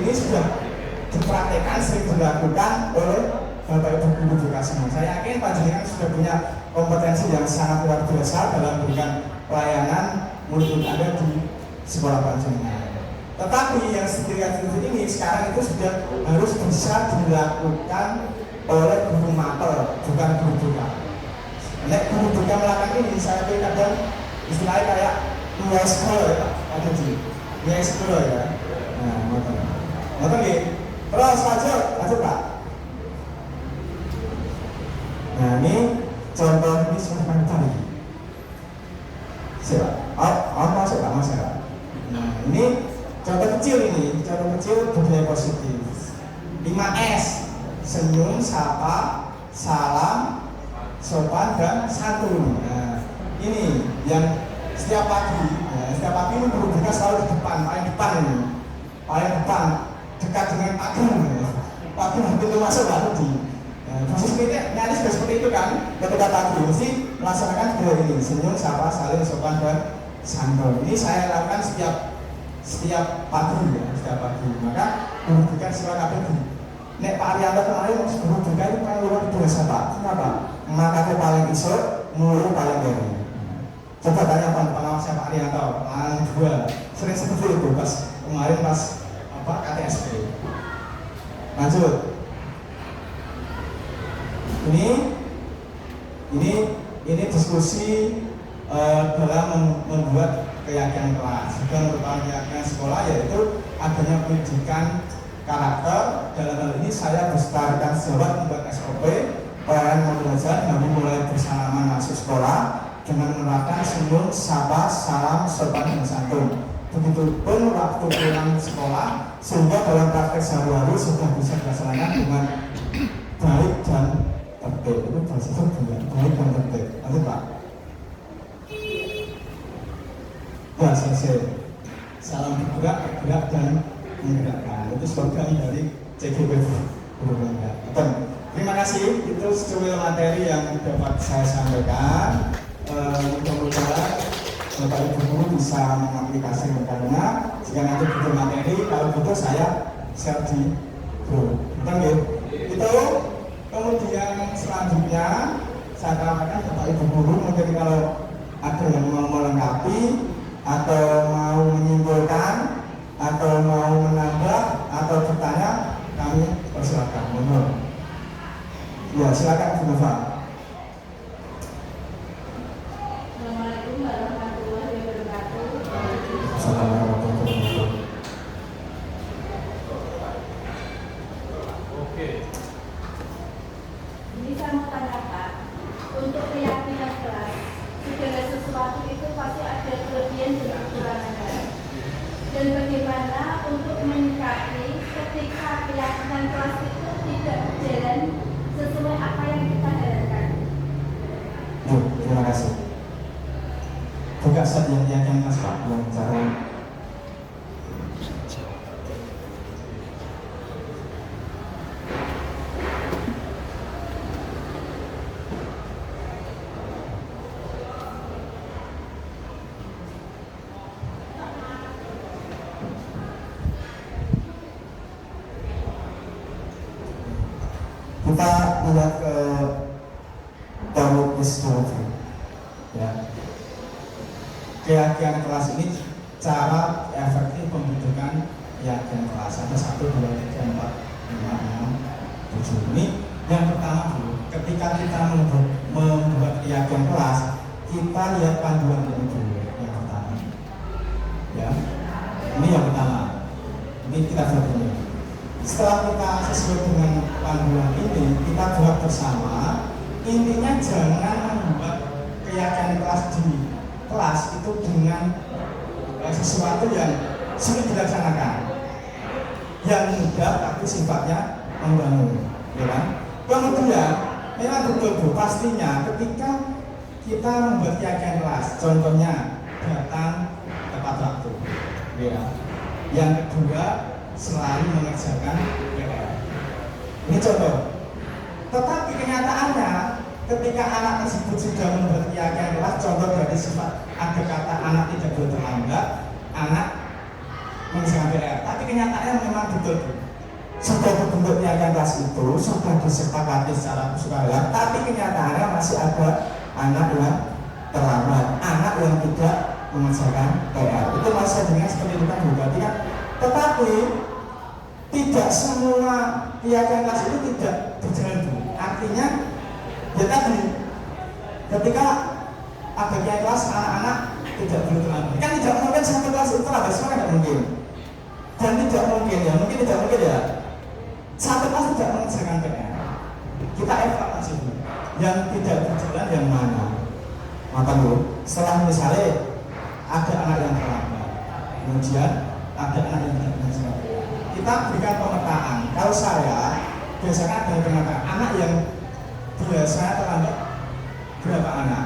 ini sudah dipraktekkan, sering dilakukan oleh Bapak Ibu guru juga semua. Saya yakin panjenengan sudah punya kompetensi yang sangat luar biasa dalam memberikan pelayanan murid Anda di sekolah panjenengan. Tetapi yang studi ini sekarang itu sudah harus bisa dilakukan oleh guru mater, bukan guru buka. Nek guru buka melakukan ini, saya pikir kadang istilahnya kayak sekolah ya Pak, ada di sekolah ya. Nah, ngoten nggih. Terus lanjut Pak. Nah, ini contoh ini sebenarnya tadi. Siapa? Masuk Pak, masuk Pak. Nah, ini contoh kecil budaya positif. 5S, senyum, sapa, salam, sopan dan santun. Nah, ini yang setiap pagi ini guru BK selalu di depan, paling depan, dekat dengan pagar pintu masuk baru di. Proses kita nyaris seperti itu kan, ketika pagi mesti melaksanakan dua ini, senyum, sapa, saling, sopan dan santun. Ini saya lakukan setiap pagi ya, setiap pagi. Maka guru BK silakan pergi. Nek Pak Arianto kemarin guru BK itu paling luar biasa Pak. Kenapa? Maka paling isuk, mulu paling gede. Coba tanya pengawasnya Pak Arianto, dua sering seperti itu pas kemarin pas KTSP. Lanjut. Ini diskusi dalam membuat keyakinan kelas. Juga merupakan keyakinan sekolah yaitu adanya pendidikan karakter. Dalam hal ini saya bersetarkan sejawat membuat SOP pelayanan belajar namun mulai bersalaman masuk sekolah dengan menerapkan senyum, sapa, salam, sopan dan santun. Begitupun waktu pulang sekolah sehingga dalam praktek sehari-hari sudah bisa dilaksanakan dengan baik dan tertib. Itu bahasa dengan baik dan tertib. Nanti Pak. Ya selesai. Salam bergerak dan menggerakkan. Itu slogan dari CGP Guru Bangga. Terima kasih. Itu secuil materi yang dapat saya sampaikan. Mudah-mudahan Bapak Ibu guru bisa mengaplikasikannya. Jika nanti butuh materi, kalau butuh saya share di grup. Betul? Itu kemudian selanjutnya saya katakan Bapak Ibu guru mungkin kalau ada yang mau melengkapi atau mau menyimpulkan atau mau menambah atau bertanya, kami persilakan. Mohon. Ya, silakan Bu Nova. Assalamualaikum warahmatullahi wabarakatuh. Oke. Ini saya mau tanya Pak, untuk keyakinan kelas, segala sesuatu itu pasti ada kelebihan dan kekurangannya. Dan bagaimana untuk menyikapi ketika keyakinan kelas itu tidak berjalan sesuai apa yang kita harapkan. Terima kasih. Buka saja yang Mas Pak yang cara. kita lihat ke teori psikologi, ya. Keyakinan kelas ini cara efektif pembentukan keyakinan kelas. Ada 1, 2, 3, 4, 5, 6, 7. Ini yang pertama dulu. Ketika kita membuat keyakinan kelas, kita lihat panduan ini dulu. Yang pertama, ya. Ini yang pertama. Ini kita lihat dulu. Setelah kita sesuai dengan panduan ini, kita buat bersama. Intinya jangan membuat keyakinan kelas di kelas itu dengan sesuatu yang sulit dilaksanakan, yang mudah tapi sifatnya membangun, ya kan? Kemudian memang betul pastinya ketika kita membuat keyakinan kelas, contohnya datang tepat waktu, ya. Yang kedua selalu mengerjakan PR. Ini contoh. Tetapi kenyataannya ketika anak tersebut sudah membuat keyakinan kelas, contoh dari sifat ada kata anak tidak boleh terlambat, anak mengerjakan PR. Tapi kenyataannya memang betul sudah dibentuk keyakinan kelas itu, sudah disepakati secara sukarela, tapi kenyataannya masih ada anak yang terlambat, anak yang tidak mengerjakan PR. Itu masih dengan seperti itu kan berarti kan. Tetapi tidak semua keyakinan kelas itu tidak berjalan dulu. Artinya ya tadi ketika ada keyakinan kelas anak-anak tidak boleh terlambat. Kan tidak mungkin satu kelas itu terlambat, semua tidak mungkin. Dan tidak mungkin ya, tidak mungkin ya. Satu kelas tidak mengerjakan PR. Kita evaluasi dulu. Yang tidak berjalan yang mana? Maka dulu, setelah misalnya ada anak yang terlambat, kemudian ada anak yang tidak mengerjakan PR, kita berikan pemetaan. Kalau saya biasanya ada pemetaan anak yang biasanya terlambat berapa anak,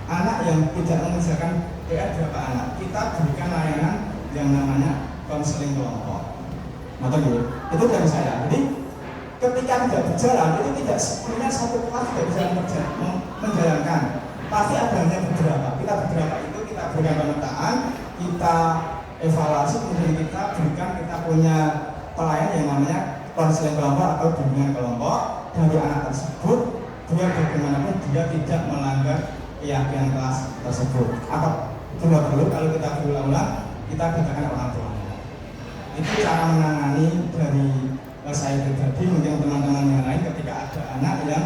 anak yang tidak mengerjakan PR berapa anak. Kita berikan layanan yang namanya konseling kelompok. Maka dulu, itu dari saya. Jadi ketika tidak berjalan itu tidak sepenuhnya satu kelas tidak bisa menjalankan. Pasti adanya beberapa. Kita beberapa itu kita berikan pemetaan, kita evaluasi, kemudian kita punya pelayan yang namanya konseling kelompok atau bimbingan kelompok dari anak tersebut, biar bagaimanapun dia tidak melanggar keyakinan kelas tersebut. Atau dulu kalau kita berulang-ulang kita katakan orang tua. Itu cara menangani dari saya pribadi, mungkin teman-teman yang lain ketika ada anak yang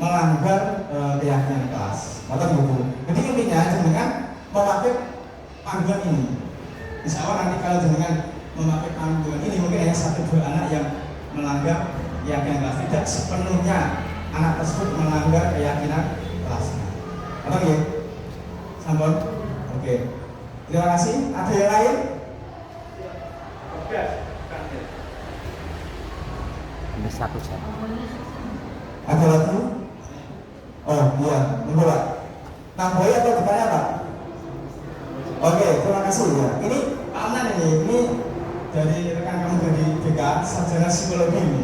melanggar keyakinan kelas. Atau begitu. Jadi intinya dengan memakai panduan ini. Insya Allah nanti kalau dengan memakai panduan ini mungkin hanya 1-2 anak yang melanggar keyakinan kelas. Tidak sepenuhnya anak tersebut melanggar keyakinan kelas. Apa ya? Sampun? Oke. Terima kasih. Ada yang lain? Ini 1 set. Ada lagi? Oh iya, monggo Pak. Nambahi atau bertanya Pak? Oke, terima kasih ya. Ini Pak Amnan ini dari rekan kamu dari BK, sarjana psikologi ini.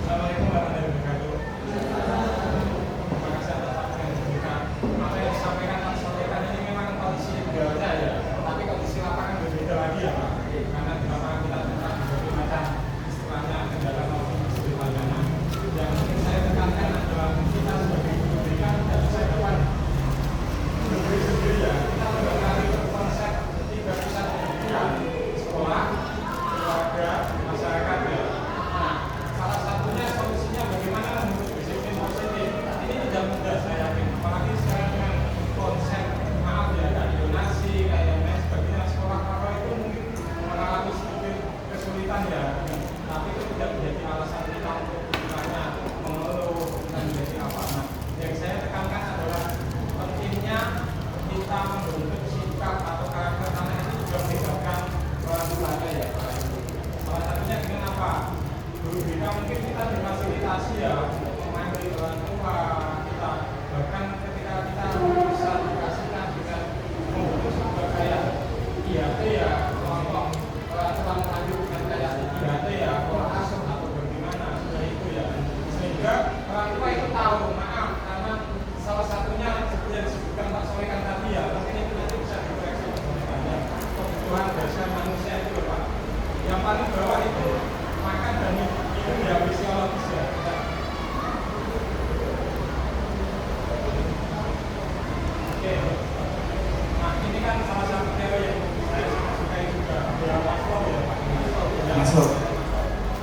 Assalamualaikum warahmatullahi wabarakatuh. Terima kasih atas apa yang diberikan. Apa yang disampaikan Pak sampaikan ini memang kondisi idealnya ya, tapi kondisi lapangan berbeda lagi ya Pak. Karena di lapangan kita tentang berbagai macam istilahnya kendala maupun kesulitannya. Yang mungkin saya tekankan adalah kita sebagai guru BK tidak bisa depan berdiri sendiri ya. Kita menggali konsep 3 pusat pendidikan, sekolah, keluarga, masyarakat ya. Nah, salah satunya solusinya bagaimana membentuk disiplin positif. Ini tidak mudah saya yakin, apalagi sekarang dengan konsep maaf ya, kayak donasi, kayak yang lain sebagainya, sekolah apa itu mungkin mengalami sedikit kesulitan ya. Tapi itu tidak menjadi alasan kita untuk misalnya mengeluh dan menjadi apa. Nah, yang saya tekankan adalah pentingnya kita membentuk sikap atau karakter anak itu juga melibatkan orang tuanya ya. Salah satunya dengan apa? Guru BK mungkin kita difasilitasi ya untuk memanggil orang tua kita, bahkan ketika kita bisa dikasihkan dengan membentuk sebuah kayak IAT ya, kelompok orang tua memanggil dengan kayak IAT ya, pola asuh atau bagaimana sudah itu ya, sehingga orang tua itu tahu maaf karena salah satunya seperti yang disebutkan Pak Solekan tadi ya, mungkin itu nanti bisa dikoreksi kebutuhannya, kebutuhan dasar manusia itu Pak. Yang paling bawah itu makan dan minum ya, kan salah satu teori yang saya sangat sukai juga, ya Maslow ya Pak. Masuk.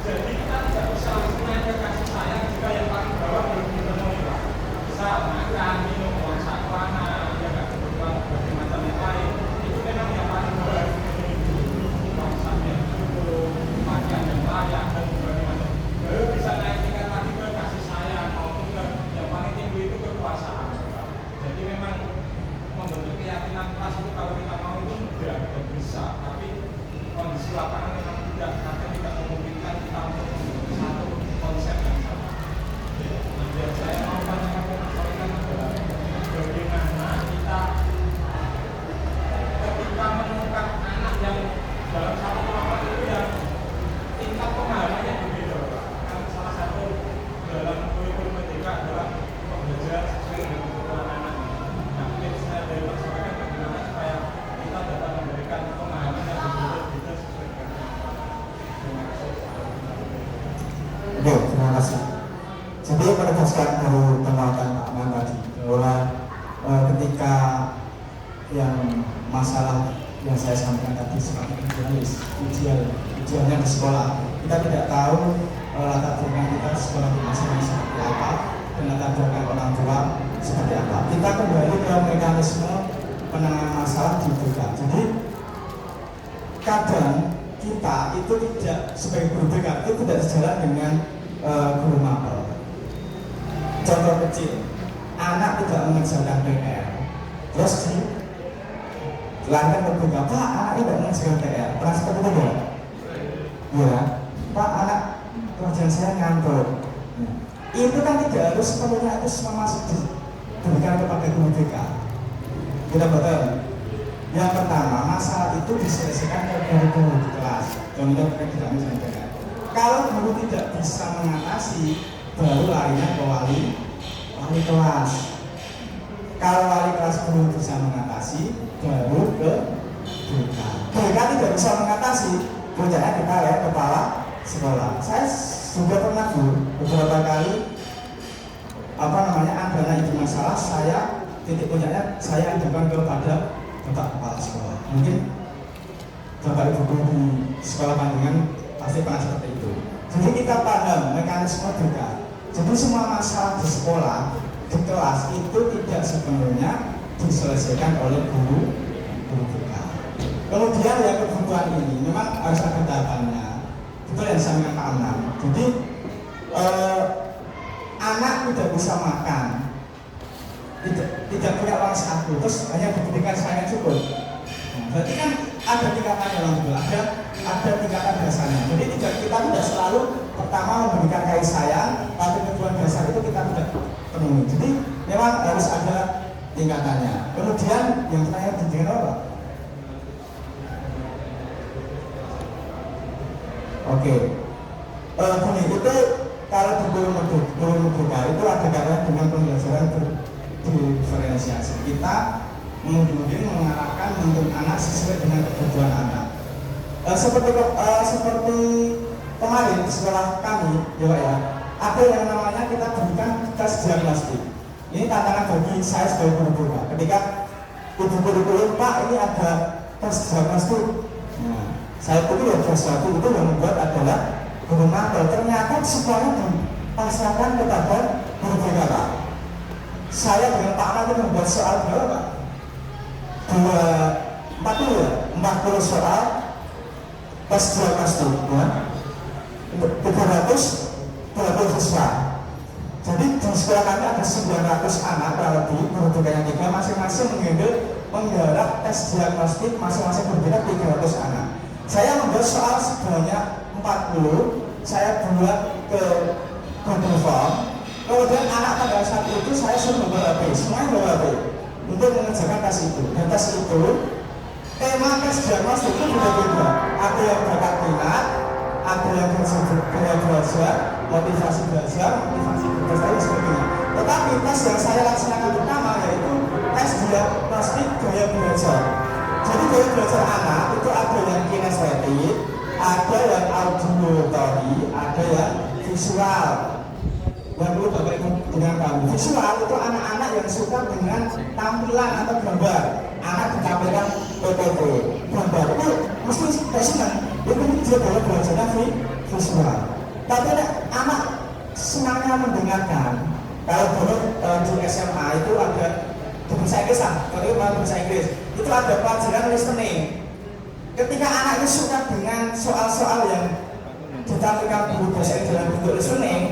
Jadi kita tidak bisa langsung naik ke kasih sayang jika yang paling bawah belum dipenuhi Pak. Misal makan, minum, uang sakuana, ya nggak kebutuhan berbagai macam yang lain, itu memang yang paling bawah harus dipenuhi dulu. Uang yang cukup, pakaian yang layak dan berbagai macam. Baru bisa naik tingkat lagi ke kasih sayang maupun ke yang paling tinggi itu kekuasaan. Jadi memang membentuk keyakinan kelas itu kalau kita mau itu mudah dan bisa, tapi kondisi lapangan memang tidak, kadang tidak memungkinkan kita untuk membentuk satu konsep yang sama. Nah, yang saya mau tanyakan ke Mas Sofian adalah bagaimana kita ketika menemukan anak yang dalam satu kelompok itu yang tingkat pemahamannya berbeda. Kan salah satu dalam kurikulum merdeka adalah pembelajaran sesuai dengan kebutuhan anak. Nah, tips saya dari Mas Sofian bagaimana supaya kita dapat memberikan pemahaman yang berbeda-beda sesuai dengan terima kasih. Oke, terima kasih. Jadi menegaskan dari penolakan Pak Man tadi bahwa ketika yang masalah yang saya sampaikan tadi sebagai idealnya di sekolah, kita tidak tahu latar belakang kita di sekolah di masing-masing seperti apa dan latar belakang orang tua seperti apa. Kita kembali ke mekanisme penanganan masalah di BK. Jadi kadang kita itu tidak sebagai guru BK itu tidak sejalan dengan guru mapel. Contoh kecil, anak tidak mengerjakan PR, terus dilarikan ke BK, Pak anaknya tidak mengerjakan PR, pernah seperti itu ya? Ya, Pak anak kerjaan saya ngantuk. Itu kan tidak harus sepenuhnya itu semua masuk diberikan kepada guru BK. Kita betul. Yang pertama, masalah itu diselesaikan oleh guru di kelas. Contoh tidak mengerjakan PR. Kalau guru tidak bisa mengatasi, baru larinya ke wali kelas. Kalau wali kelas belum bisa mengatasi, baru ke BK. BK tidak bisa mengatasi, puncaknya kita ya kepala sekolah. Saya sudah pernah beberapa kali ada itu masalah, saya titik puncaknya saya ajukan kepada bapak kepala sekolah. Mungkin bapak ibu guru di sekolah Pandangan pasti pernah seperti itu. Jadi kita paham mekanisme BK. Jadi semua masalah di sekolah, di kelas itu tidak sepenuhnya diselesaikan oleh guru BK. Kemudian yang kebutuhan ini memang harus ada tahapannya. Itu yang saya Pak Anam. Jadi anak tidak bisa makan, tidak punya uang saku, terus hanya diberikan sayang cukup. Berarti kan ada tingkatan dalam itu, ada tingkatan dasarnya. Jadi kita tidak selalu pertama memberikan kasih sayang, tapi kebutuhan dasar itu kita tidak penuhi. Jadi memang harus ada tingkatannya. Kemudian yang terakhir didengar apa? Oke. Gini, itu kalau di guru merdeka itu ada kaitannya dengan pembelajaran diferensiasi. Kita kemudian mengarahkan untuk anak sesuai dengan kebutuhan anak. Seperti kemarin di sekolah kami, ya Pak ya, ada yang namanya kita berikan tes diagnostik. Ini tantangan bagi saya sebagai guru BK. Ketika guru Pak ini ada tes diagnostik, nah, saya pikir ya sesuatu itu yang membuat adalah guru mapel. Ternyata semuanya dipasrahkan kepada guru BK Pak. Saya dengan Pak Ahmad itu membuat soal berapa Pak? 40 soal tes diagnostik, ya. 300 siswa. Jadi di sekolah kami ada 900 anak, lebih guru BK yang 3 masing-masing menggarap tes diagnostik masing-masing berbeda 300 anak. Saya membuat soal sebanyak 40, saya buat ke Google Form. Kemudian anak tanggal 1 itu saya suruh membawa HP, semuanya bawa HP untuk mengerjakan tes itu. Dan tes itu, tema tes diagnostik itu beda-beda. Ada yang bakat minat, ada yang gaya belajar, motivasi belajar, motivasi bekerja dan sebagainya. Tetapi tes yang saya laksanakan pertama yaitu tes diagnostik gaya belajar. Jadi gaya belajar anak itu ada yang kinestetik, ada yang audiotori, ada yang visual. Yang perlu Bapak Ibu dengarkan, visual itu anak-anak yang suka dengan tampilan atau gambar. Anak ditampilkan dia boleh belajarnya visual. Tapi anak senangnya mendengarkan. Kalau dulu di SMA itu ada di bahasa Inggris kalau bahasa Inggris itu ada pelajaran listening. Ketika anak itu suka dengan soal-soal yang ditampilkan guru bahasa Inggris dalam bentuk listening,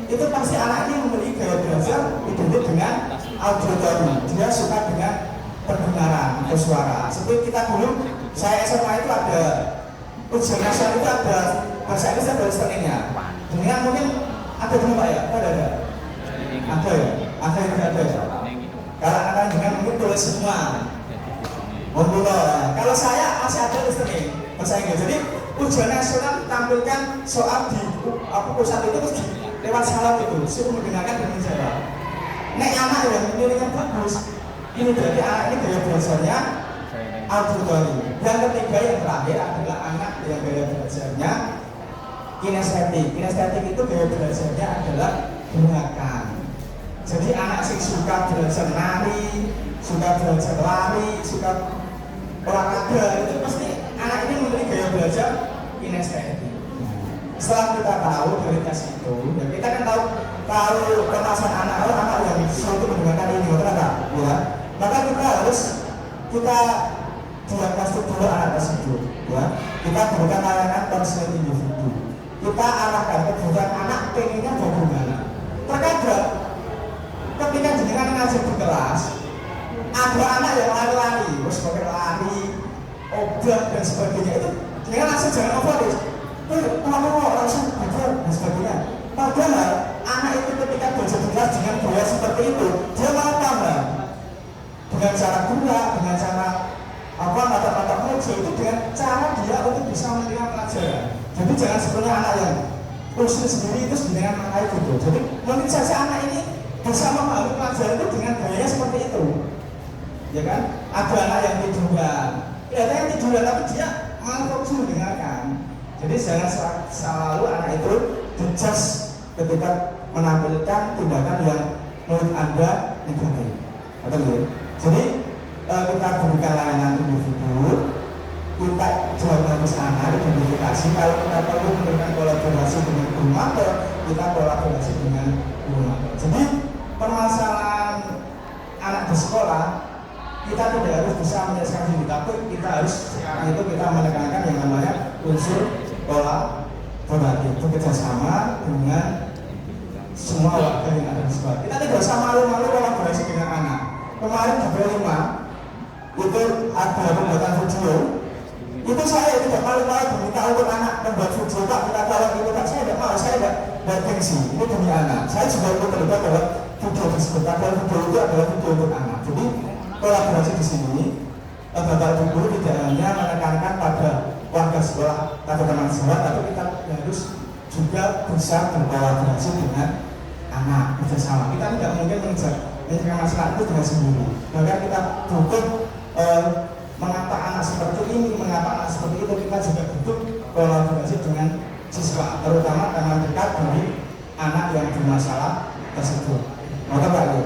itu pasti anak ini memiliki gaya belajar identik dengan auditory. Dia suka dengan pendengaran atau suara. Seperti kita dulu, saya SMA itu ada ujian nasional itu ada bahasa Inggris ada listeningnya. Dengan mungkin ada belum Pak ya? Ada ya? Ada ya? Ada yang tidak ada ya? Kalau anak dengan mungkin tulis semua. Kalau saya masih ada listening bahasa Inggris. Jadi ujian nasional tampilkan soal di pusat itu terus lewat salam itu, suruh mendengarkan dan menjawab. Nek anak yang nilainya bagus, ini berarti anak ini gaya belajarnya auditory. Yang ketiga yang terakhir adalah anak yang gaya belajarnya kinestetik. Kinestetik itu gaya belajarnya adalah gerakan. Jadi anak sih suka belajar nari, suka belajar lari, suka olahraga, itu pasti anak ini memiliki gaya belajar kinestetik. Setelah kita tahu dari tes itu, ya kita kan tahu permasalahan anak yang suatu mendengarkan ini, kenapa? Ya, maka kita diagnostik dulu anak tersebut, ya. Kita berikan layanan konseling individu. Kita arahkan kebutuhan anak pengennya bagaimana. Terkadang ketika jenengan ngajar di kelas, ada anak yang lari-lari, terus pakai lari, obat dan sebagainya itu, jenengan langsung jangan overus. Langsung belajar dan sebagainya. Padahal anak itu ketika belajar di kelas dengan gaya seperti itu, dia malah tambah dengan cara gerak, dengan cara mata-mata mojo itu dengan cara dia untuk bisa menerima pelajaran. Jadi jangan sebenarnya anak yang usul sendiri itu dengan makanya gitu. Jadi mungkin saja anak ini bisa memahami pelajaran itu dengan gayanya seperti itu, ya kan? Ada anak yang tiduran, ada yang tiduran tapi dia malah fokus mendengarkan. Jadi jangan selalu anak itu dijudge ketika menampilkan tindakan yang menurut Anda negatif. Betul. Jadi kita berikan layanan individu, kita jawab harus anak identifikasi. Kalau kita perlu memberikan kolaborasi dengan guru mater, kita kolaborasi dengan guru mater. Jadi permasalahan anak di sekolah kita tidak harus bisa menyelesaikan sendiri, tapi kita harus sekarang itu kita menekankan yang namanya unsur kolaborasi, bekerjasama dengan semua warga yang ada di sekolah. Kita tidak usah malu-malu kolaborasi dengan anak. Kemarin di B5 itu ada pembuatan video. Itu saya tidak malu-malu meminta untuk anak membuat video, Pak kita tolong itu Pak, saya tidak mau, saya tidak gengsi, ini demi anak. Saya juga ikut terlibat dalam video tersebut, padahal video itu adalah video untuk anak. Jadi kolaborasi di sini, Bapak Ibu tidak hanya menekankan pada warga sekolah, pada teman sekolah, tapi kita harus juga bisa berkolaborasi dengan anak bersama. Kita tidak mungkin menyelesaikan masalah itu dengan sendiri. Bahkan kita butuh mengapa anak seperti ini, mengapa anak seperti itu, kita juga butuh kolaborasi dengan siswa, terutama teman dekat dari anak yang bermasalah tersebut. Maka Pak Ibu,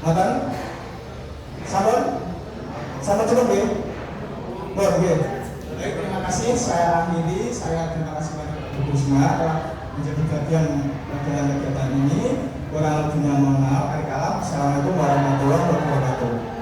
maka sampai cukup ya? Baik, terima kasih, saya akhiri, terima kasih kepada Ibu semua telah menjadi bagian dalam kegiatan ini. Kurang lebihnya mohon maaf. Assalamualaikum warahmatullahi wabarakatuh.